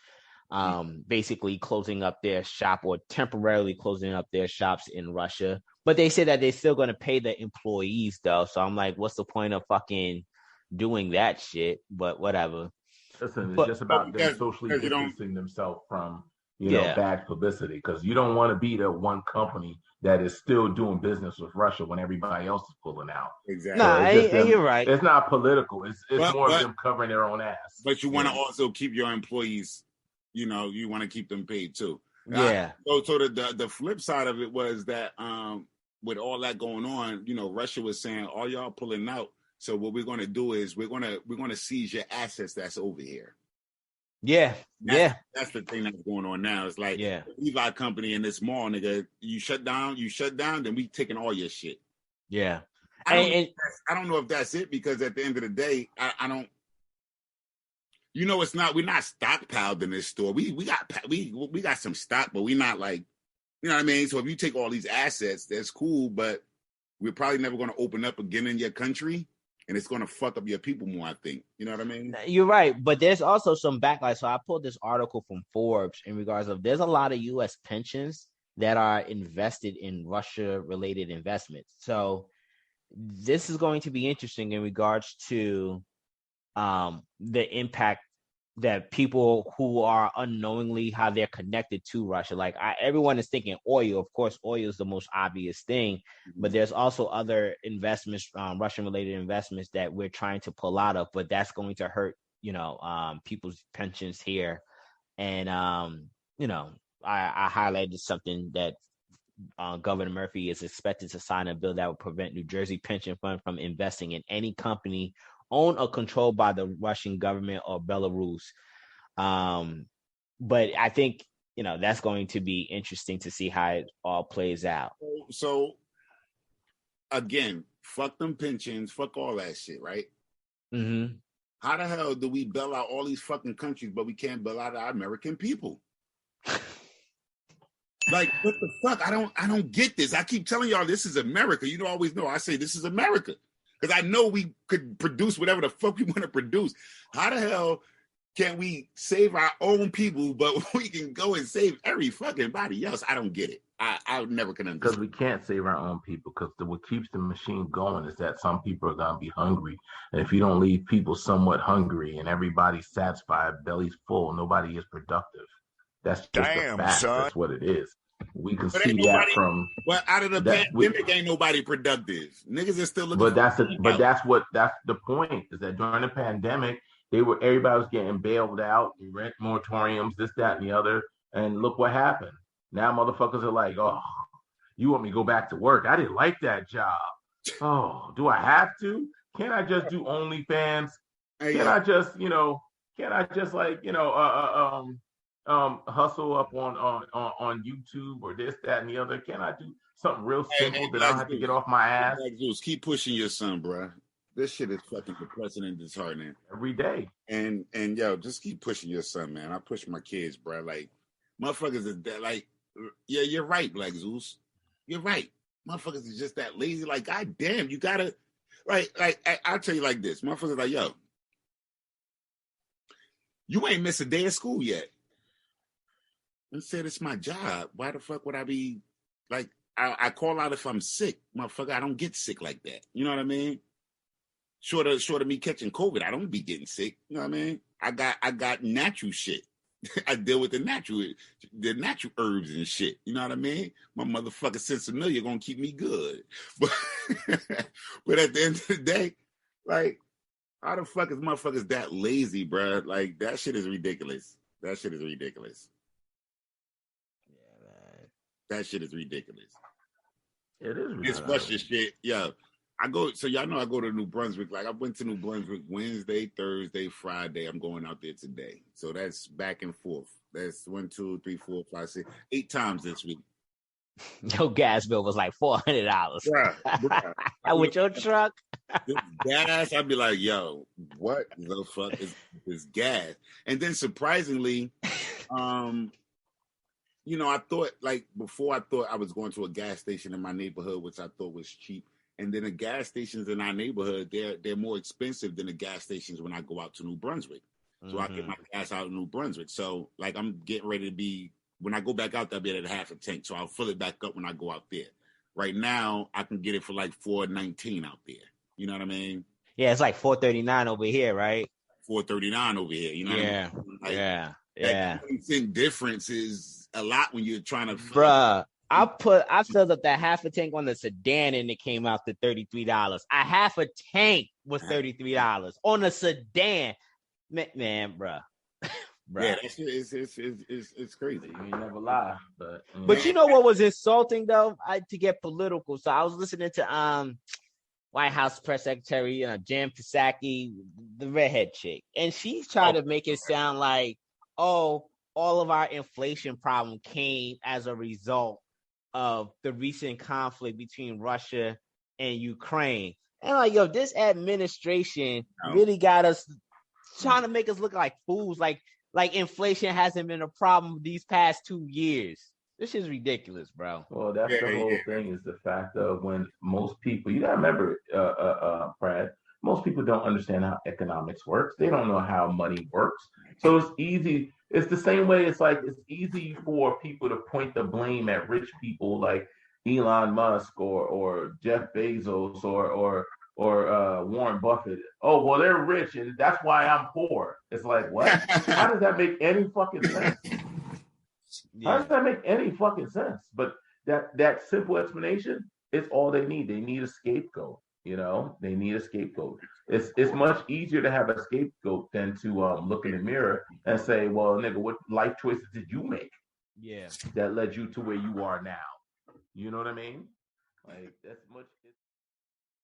basically closing up their shop or temporarily closing up their shops in Russia. But they say that they're still going to pay the employees, though. So I'm like, what's the point of fucking doing that shit? But whatever. Listen, it's just about them socially distancing themselves from, bad publicity, because you don't want to be the one company that is still doing business with Russia when everybody else is pulling out. Exactly. No, you're right. It's not political. It's more of them covering their own ass. But you want to also keep your employees, you want to keep them paid too. Yeah. So the flip side of it was that with all that going on, Russia was saying, all y'all pulling out. So what we're going to do is we're going to seize your assets that's over here. Yeah. That's the thing that's going on now. It's like, Levi company in this mall, nigga, you shut down, then we taking all your shit. Yeah. I don't know if that's it, because at the end of the day, I don't, it's not, we're not stockpiled in this store. We got some stock, but we're not like, you know what I mean? So if you take all these assets, that's cool, but we're probably never going to open up again in your country. And it's going to fuck up your people more, I think. You know what I mean? You're right. But there's also some backlash. So I pulled this article from Forbes in regards of there's a lot of U.S. pensions that are invested in Russia-related investments. So this is going to be interesting in regards to the impact that people who are unknowingly how they're connected to Russia. Like everyone is thinking oil. Of course, oil is the most obvious thing, but there's also other investments, Russian-related investments that we're trying to pull out of, but that's going to hurt, people's pensions here. And, I highlighted something that Governor Murphy is expected to sign a bill that will prevent New Jersey Pension Fund from investing in any company owned or controlled by the Russian government or Belarus. But I think, that's going to be interesting to see how it all plays out. So again, fuck them pensions, fuck all that shit, right? Mm-hmm. How the hell do we bail out all these fucking countries, but we can't bail out our American people? Like, what the fuck? I don't get this. I keep telling y'all this is America. You don't always know. I say this is America. Because I know we could produce whatever the fuck we want to produce. How the hell can we save our own people, but we can go and save every fucking body else? I don't get it. I never can understand. Because we can't save our own people, because what keeps the machine going is that some people are going to be hungry. And if you don't leave people somewhat hungry and everybody's satisfied, belly's full, nobody is productive. That's just a fact. Son. That's what it is. We can see that from. Well, out of the pandemic, ain't nobody productive. Niggas are still looking. But that's the point, is that during the pandemic, everybody was getting bailed out, rent moratoriums, this, that, and the other, and look what happened. Now motherfuckers are like, oh, you want me to go back to work? I didn't like that job. Oh, do I have to? Can't I just do OnlyFans? Can't I just hustle up on YouTube or this, that, and the other? Can I do something real simple that I don't have to get off my ass? Keep pushing your son, bro. This shit is fucking depressing and disheartening every day. And yo, just keep pushing your son, man. I push my kids, bro. Like, motherfuckers is that, like, yeah, you're right, Black Zeus. You're right. Motherfuckers is just that lazy. Like, god damn, you gotta, like I'll tell you like this. Motherfuckers like, yo, you ain't missed a day of school yet. I said, it's my job. Why the fuck would I be like, I call out if I'm sick. Motherfucker, I don't get sick like that. You know what I mean? Short of me catching COVID, I don't be getting sick. You know what I mean? I got natural shit. I deal with the natural herbs and shit. You know what I mean? My motherfucking sense of familiar gonna keep me good. But at the end of the day, like, how the fuck is motherfuckers that lazy, bro? Like, that shit is ridiculous. That shit is ridiculous. That shit is ridiculous. It is ridiculous. It's Russia shit. Yeah. Y'all know I go to New Brunswick. Like, I went to New Brunswick Wednesday, Thursday, Friday. I'm going out there today. So that's back and forth. That's 1, 2, 3, 4, 5, 6, 8 times this week. Your gas bill was like $400. Bruh. With your truck? This gas, I'd be like, yo, what the fuck is this gas? And then surprisingly, I thought like before I thought I was going to a gas station in my neighborhood, which I thought was cheap. And then the gas stations in our neighborhood, they're more expensive than the gas stations when I go out to New Brunswick. So I get my gas out in New Brunswick. So like I'm getting ready to be, when I go back out there, I'll be at half a tank. So I'll fill it back up when I go out there. Right now, I can get it for like $4.19 out there. You know what I mean? Yeah, it's like $4.39 over here, right? $4.39 over here. You know what I mean? Like, yeah. That 20-cent difference is a lot when you're trying to. Bruh, I filled up that half a tank on the sedan and it came out to $33. A half a tank was $33 on a sedan. Man, bruh. Yeah, it's crazy. You never lie, but you know what was insulting though? To get political. So I was listening to White House press secretary Jan Psaki, the redhead chick, and she tried to make it sound like, oh, all of our inflation problem came as a result of the recent conflict between Russia and Ukraine. And like, yo, this administration really got us trying to make us look like fools. Like inflation hasn't been a problem these past 2 years. This is ridiculous, bro. Well, that's the whole thing, is the fact of when most people, you gotta remember, Brad, most people don't understand how economics works. They don't know how money works. So it's easy. It's the same way. It's like it's easy for people to point the blame at rich people like Elon Musk or Jeff Bezos or Warren Buffett. Oh, well, they're rich and that's why I'm poor. It's like, what? How does that make any fucking sense? How does that make any fucking sense? But that simple explanation is all they need. They need a scapegoat. They need a scapegoat. It's much easier to have a scapegoat than to look in the mirror and say, well, nigga, what life choices did you make? Yeah. That led you to where you are now. You know what I mean? Like, that's much